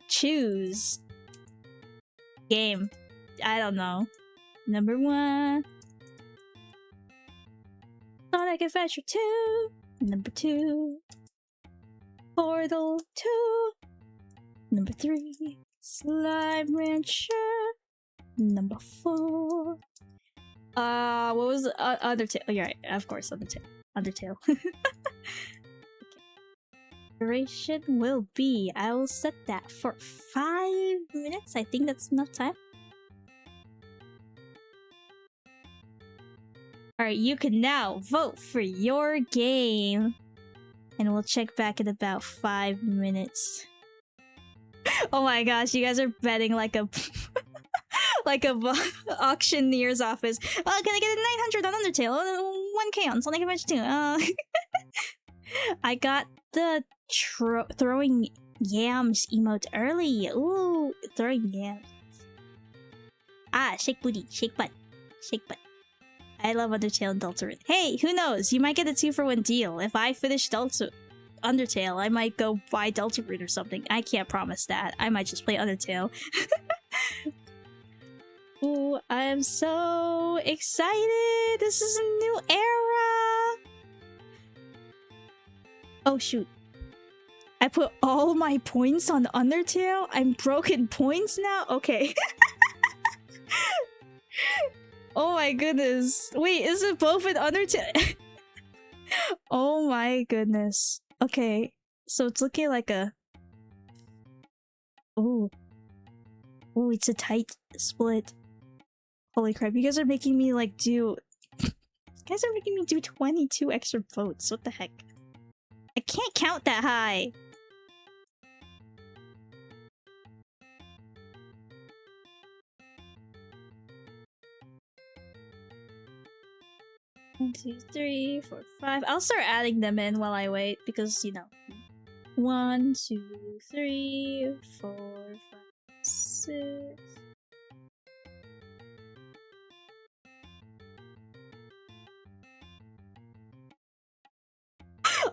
Choose. Game. I don't know. Number 1. Sonic Adventure 2. Number 2. Portal 2. Number 3. Slime Rancher. Number 4. What was Undertale? Oh, yeah, right. Of course, Undertale. Okay. Duration will be. I will set that for 5 minutes. I think that's enough time. Alright, you can now vote for your game. And we'll check back in about 5 minutes. Oh my gosh, you guys are betting like a like a auctioneer's office. Oh, can I get a 900 on Undertale? 1k on Sonic Adventure 2. I got the throwing yams emote early. Ooh, throwing yams. Ah, shake booty, shake butt, shake butt. I love Undertale and Deltarune. Hey, who knows? You might get a 2-for-1 deal. If I finish Undertale, I might go buy Deltarune or something. I can't promise that. I might just play Undertale. Ooh, I am so excited! This is a new era! Oh shoot. I put all my points on Undertale? I'm broken points now? Okay. Oh my goodness. Wait, is it both in Undertale? Oh my goodness. Okay. So it's looking like a... Ooh. Ooh, it's a tight split. Holy crap, you guys are making me like do... You guys are making me do 22 extra votes. What the heck? I can't count that high. One, 2, 3, 4, 5. I'll start adding them in while I wait because, you know. 1, 2, 3, 4, 5, 6.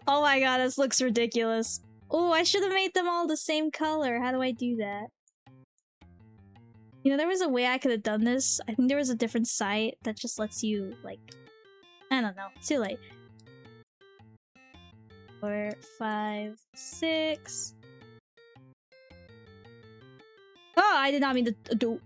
Oh my god, this looks ridiculous. Oh, I should have made them all the same color. How do I do that? You know, there was a way I could have done this. I think there was a different site that just lets you, like... I don't know. Too late. 4, 5, 6. Oh, I did not mean to do...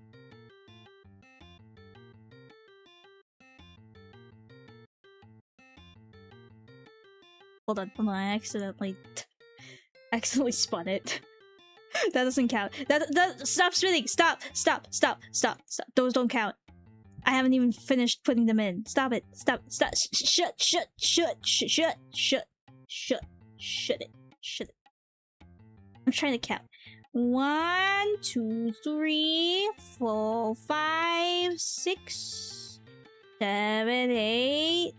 Hold on, I accidentally spun it. That doesn't count. That stop spinning! Stop! Those don't count. I haven't even finished putting them in. Stop it! Stop! Shut it! I'm trying to count. 1, 2, 3, 4, 5, 6, 7, 8,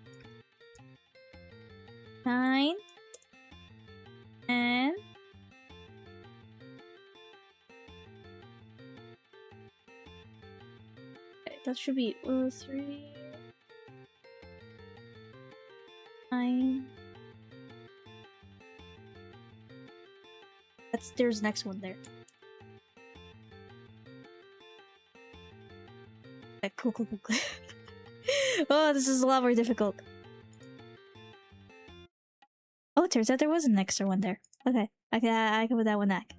9, 10. Okay, that should be 3, 9. There's next one there. Okay, cool. Oh, this is a lot more difficult. Oh, it turns out there was an extra one there. Okay, I can put that one back.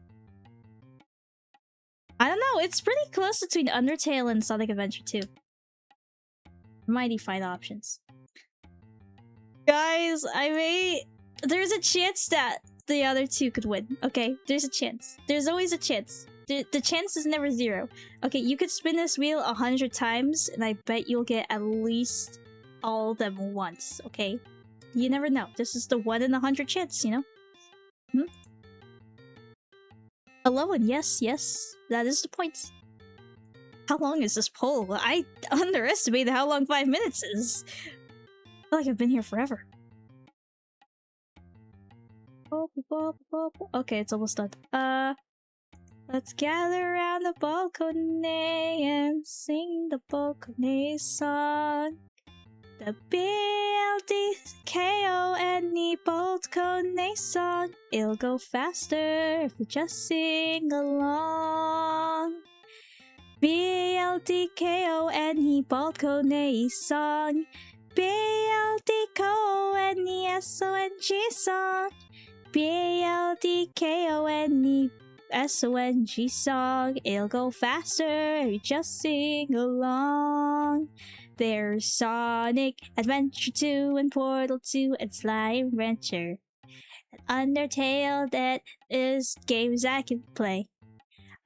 I don't know, it's pretty close between Undertale and Sonic Adventure 2. Mighty fine options. Guys, there's a chance that the other two could win. Okay, there's a chance. There's always a chance. The chance is never 0. Okay, you could spin this wheel 100 times, and I bet you'll get at least all of them once. Okay, you never know. This is the 1 in 100 chance, you know. A low one, yes, that is the point. How long is this poll? I underestimated how long 5 minutes is. I feel like I've been here forever. Okay, it's almost done. Let's gather around the baldkone and sing the baldkone song. The baldkone baldkone song. It'll go faster if we just sing along. baldkone baldkone song. baldkone song. baldkone SONG song. It'll go faster if you just sing along. There's Sonic Adventure 2 and Portal 2 and Slime Rancher and Undertale. That is games I can play.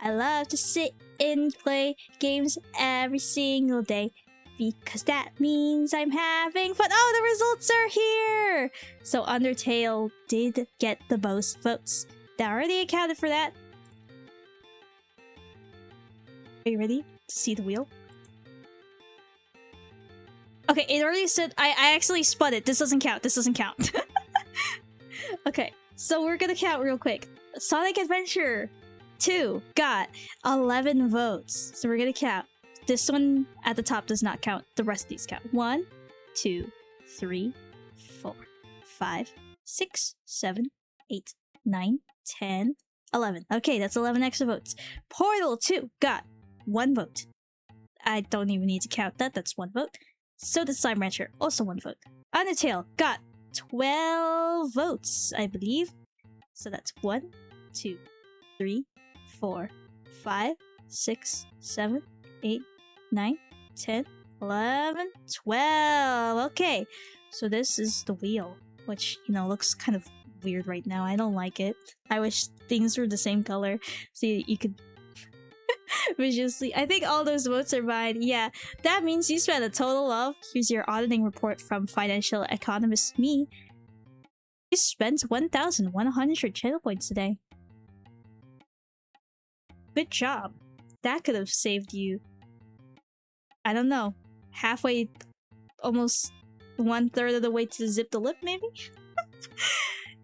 I love to sit and play games every single day because that means I'm having fun. Oh, the results are here! So Undertale did get the most votes. That already accounted for that. Are you ready to see the wheel? Okay, it already said I actually spun it. This doesn't count. This doesn't count. Okay, so we're gonna count real quick. Sonic Adventure 2 got 11 votes. So we're gonna count. This one at the top does not count. The rest of these count. 1, 2, 3, 4, 5, 6, 7, 8, 9, 10, 11. Okay, that's 11 extra votes. Portal 2 got 1 vote. I don't even need to count that. That's 1 vote. So did Slime Rancher, also 1 vote. Undertale got 12 votes, I believe. So that's 1, 2, 3, 4, 5, 6, 7, 8, 9, 10, 11, 12. Okay, so this is the wheel, which, you know, looks kind of weird right now. I don't like it. I wish things were the same color so you could visually. I think all those votes are mine. Yeah, that means you spent a total of, here's your auditing report from financial economist me. You spent 1,100 channel points today. Good job. That could have saved you, I don't know, halfway, almost 1/3 of the way to Zip the Lip, maybe?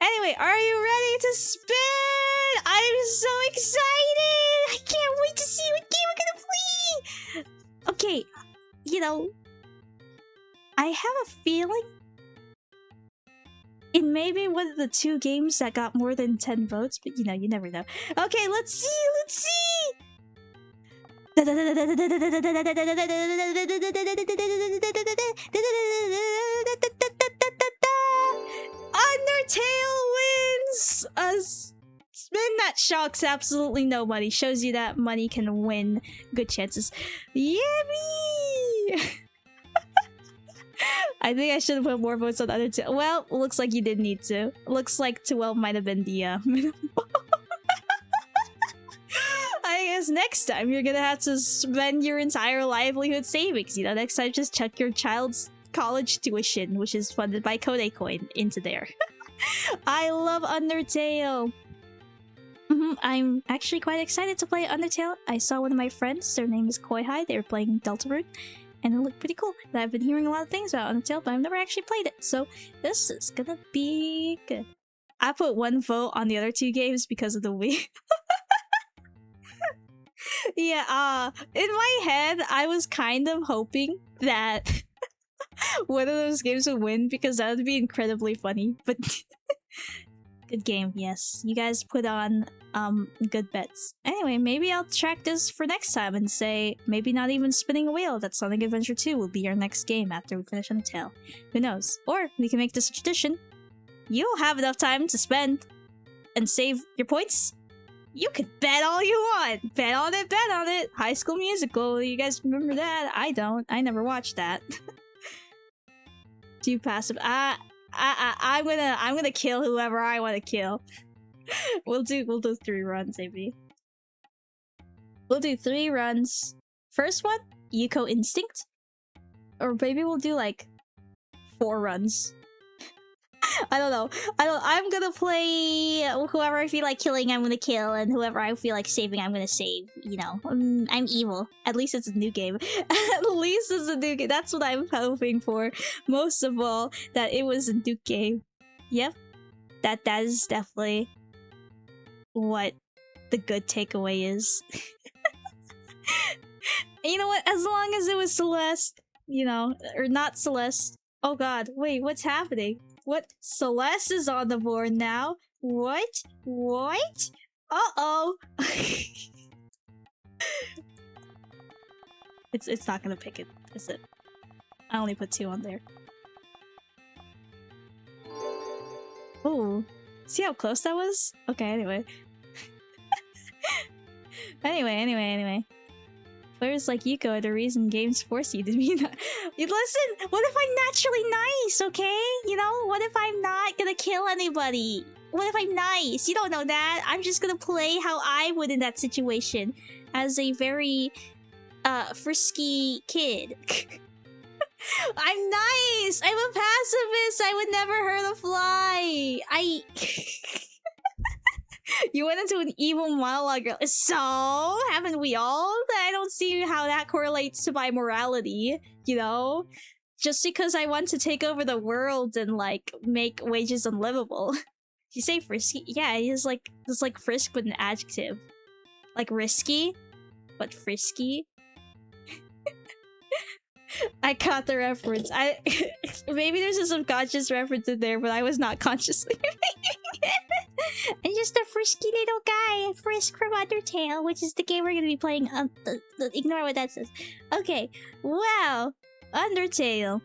Anyway, are you ready to spin? I'm so excited! I can't wait to see what game we're gonna play! Okay, you know, I have a feeling it may be one of the 2 games that got more than 10 votes, but you know, you never know. Okay, let's see, let's see! Undertale wins! Spin that shocks absolutely nobody. Shows you that money can win. Good chances. Yippee! I think I should have put more votes on Undertale. Well, looks like you didn't need to. Looks like 12 might have been the minimum. I guess next time you're gonna have to spend your entire livelihood savings. You know, next time just chuck your child's college tuition, which is funded by Coin, into there. I love Undertale. I'm actually quite excited to play Undertale. I saw one of my friends, their name is Koihai, they were playing Deltarune, and it looked pretty cool. And I've been hearing a lot of things about Undertale, but I've never actually played it, so this is gonna be good. I put 1 vote on the other 2 games because of the Wii. Yeah, in my head, I was kind of hoping that one of those games would win because that would be incredibly funny, but good game, yes. You guys put on good bets. Anyway, maybe I'll track this for next time and say maybe not even spinning a wheel that Sonic Adventure 2 will be our next game after we finish Undertale. Who knows? Or we can make this a tradition. You'll have enough time to spend and save your points. You could bet all you want. Bet on it, bet on it. High School Musical. You guys remember that? I don't. I never watched that. Too passive. I'm gonna kill whoever I want to kill. We'll do 3 runs, maybe. We'll do 3 runs. First one, Yuko Instinct. Or maybe we'll do like 4 runs. I don't know. I'm gonna play whoever I feel like killing, I'm gonna kill, and whoever I feel like saving, I'm gonna save. You know, I'm evil. At least it's a new game. At least it's a new game. That's what I'm hoping for. Most of all, that it was a new game. Yep. That is definitely what the good takeaway is. You know what? As long as it was Celeste, you know, or not Celeste. Oh god, wait, what's happening? What? Celeste is on the board now? What? What? Uh-oh! It's not gonna pick it, is it? I only put 2 on there. Oh, see how close that was? Okay, anyway. Anyway. Players like Yuko are the reason games force you to be not— Listen, what if I'm naturally nice, okay? You know, what if I'm not gonna kill anybody? What if I'm nice? You don't know that. I'm just gonna play how I would in that situation. As a very, frisky kid. I'm nice! I'm a pacifist! I would never hurt a fly! You went into an evil monologue. So, haven't we all? I don't see how that correlates to my morality, you know? Just because I want to take over the world and, like, make wages unlivable. You say frisky? Yeah, it's like frisk with an adjective. Like risky, but frisky. I caught the reference. Maybe there's a subconscious reference in there, but I was not consciously making it. I'm just a frisky little guy, Frisk from Undertale, which is the game we're gonna be playing. Ignore what that says. Okay, wow, Undertale.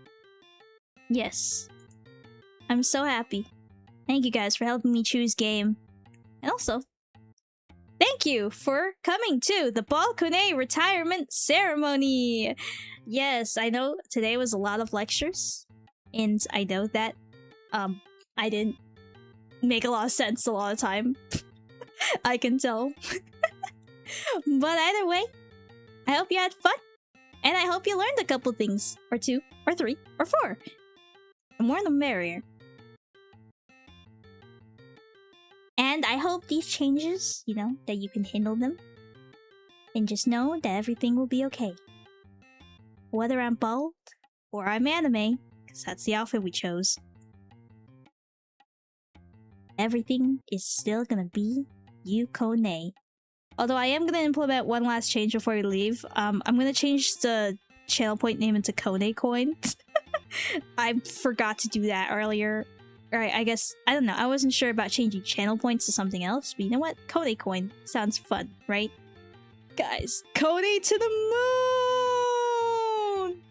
Yes, I'm so happy. Thank you guys for helping me choose game, and also thank you for coming to the baldkone retirement ceremony. Yes, I know today was a lot of lectures, and I know that I didn't make a lot of sense a lot of time. I can tell. But either way, I hope you had fun, and I hope you learned a couple things, or 2, or 3, or 4. The more the merrier. And I hope these changes, you know, that you can handle them, and just know that everything will be okay. Whether I'm bald, or I'm anime, because that's the outfit we chose, everything is still gonna be Yukone. Although I am gonna implement one last change before we leave. I'm gonna change the channel point name into Kone Coin. I forgot to do that earlier. Alright, I guess, I don't know, I wasn't sure about changing channel points to something else, but you know what? Kone Coin sounds fun, right? Guys, Kone to the moon!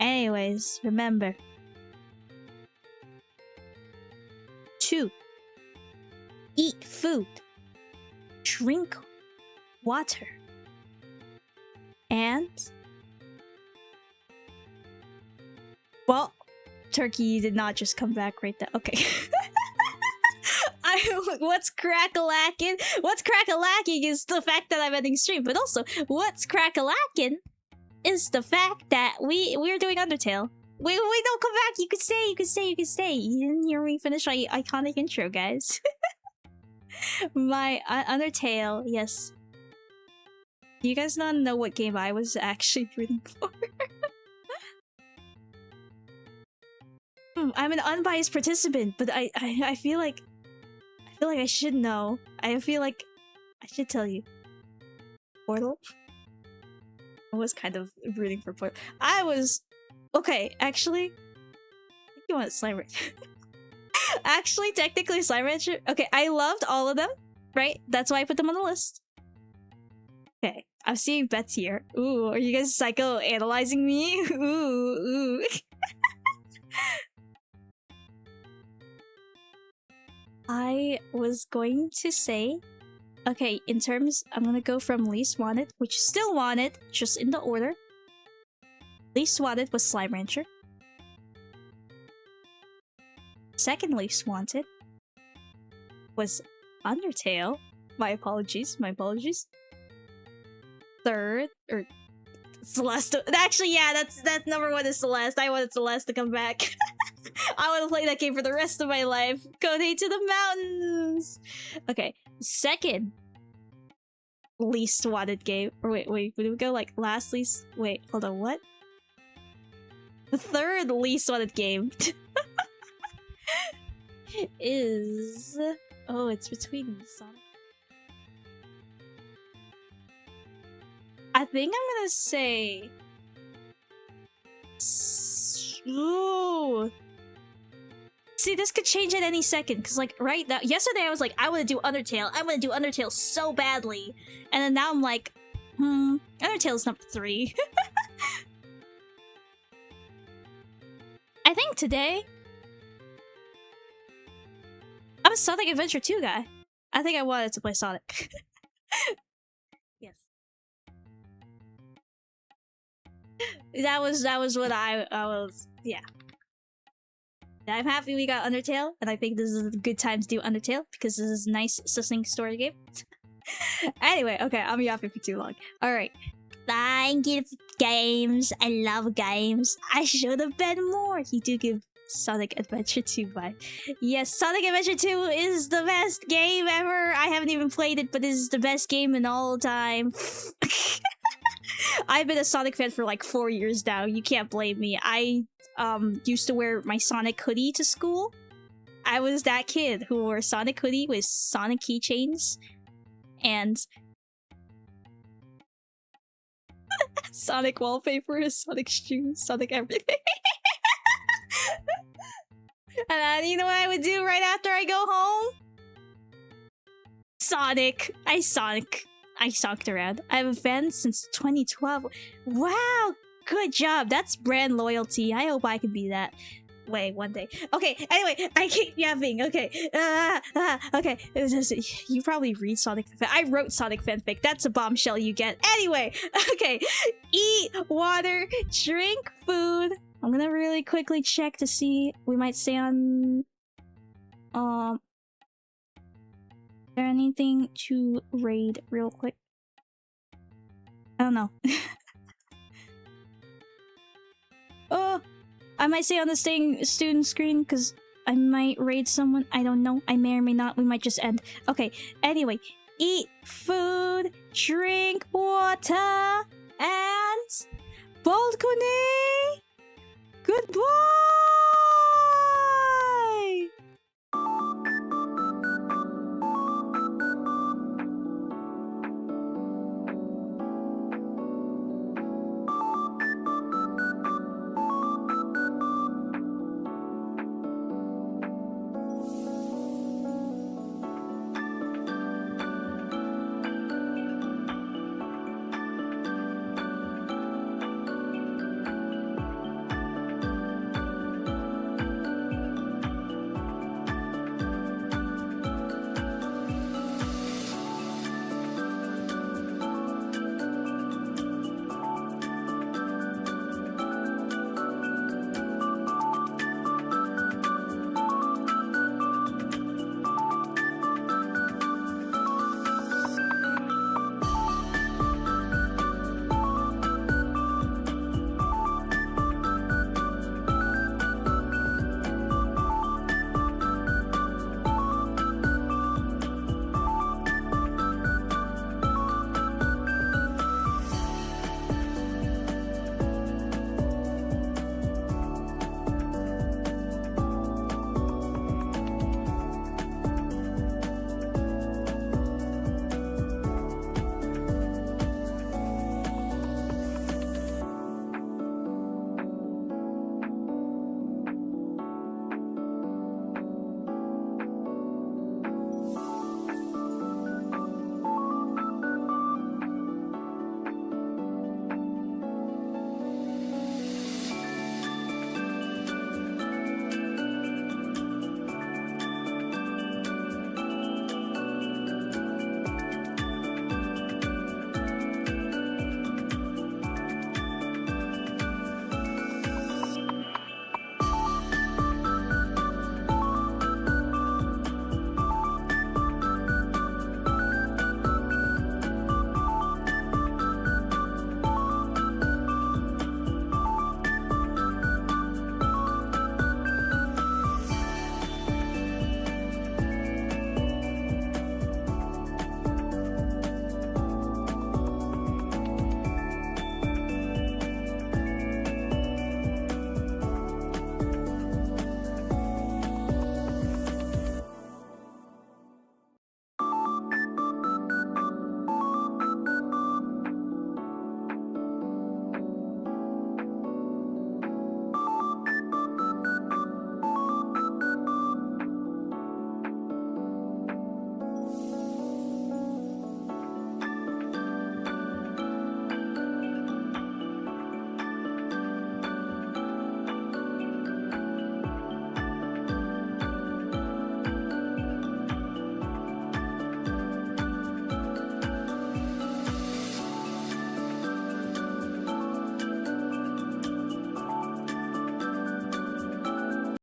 Anyways, remember. 2. Eat food. Drink water. And... well, Turkey did not just come back right there. Okay. What's crack-a-lackin'? What's crack-a-lacking is the fact that I'm ending stream, but also, what's crack-a-lackin' is the fact that we're doing Undertale. Wait, don't come back! You can stay, you can stay, you can stay! You didn't hear me finish my iconic intro, guys. My Undertale, yes. Do you guys not know what game I was actually rooting for? I'm an unbiased participant, but I feel like I should know. I feel like I should tell you. Portal? I was kind of rooting for Portal. I was... okay, actually... I think you want Slime Rancher. Actually, technically Slime Rancher... okay, I loved all of them, right? That's why I put them on the list. Okay, I'm seeing bets here. Ooh, are you guys psychoanalyzing me? Ooh. I was going to say... okay, in terms... I'm gonna go from least wanted, which is still wanted, just in the order. Least wanted was Slime Rancher. Second least wanted was Undertale. My apologies. Third, or Celeste. Actually, yeah, that's number one is Celeste. I wanted Celeste to come back. I want to play that game for the rest of my life. Go to the mountains. Okay, second least wanted game. Or wait, did we go like last least? Wait, hold on, what? The third least wanted game is... Oh, it's between Sonic. I think I'm gonna say... Ooh. See, this could change at any second, because like right now, yesterday I was like, I want to do Undertale. I want to do Undertale so badly. And then now I'm like, Undertale's number 3. I think today, I'm a Sonic Adventure 2 guy. I think I wanted to play Sonic. Yes. That was what I was, yeah. I'm happy we got Undertale, and I think this is a good time to do Undertale, because this is a nice, succinct story game. Anyway, okay, I'm yapping for too long. Alright. Thank you for games. I love games. I should have been more. You do give Sonic Adventure 2 vibe. Yes, Sonic Adventure 2 is the best game ever. I haven't even played it, but this is the best game in all time. I've been a Sonic fan for like 4 years now. You can't blame me. I used to wear my Sonic hoodie to school. I was that kid who wore a Sonic hoodie with Sonic keychains and Sonic wallpaper, Sonic shoes, Sonic everything. And then, you know what I would do right after I go home? Sonic. I socked around. I have a fan since 2012. Wow, good job. That's brand loyalty. I hope I can be that. Wait, one day. Okay, anyway, I keep yapping. Okay. Okay. You probably read Sonic fanfic. I wrote Sonic fanfic. That's a bombshell you get. Anyway, okay. Eat water, drink food. I'm gonna really quickly check to see. We might stay on... Is there anything to raid real quick? I don't know. Oh! I might stay on the student screen because I might raid someone. I don't know. I may or may not. We might just end. Okay. Anyway, eat food, drink water, and baldkone. Goodbye.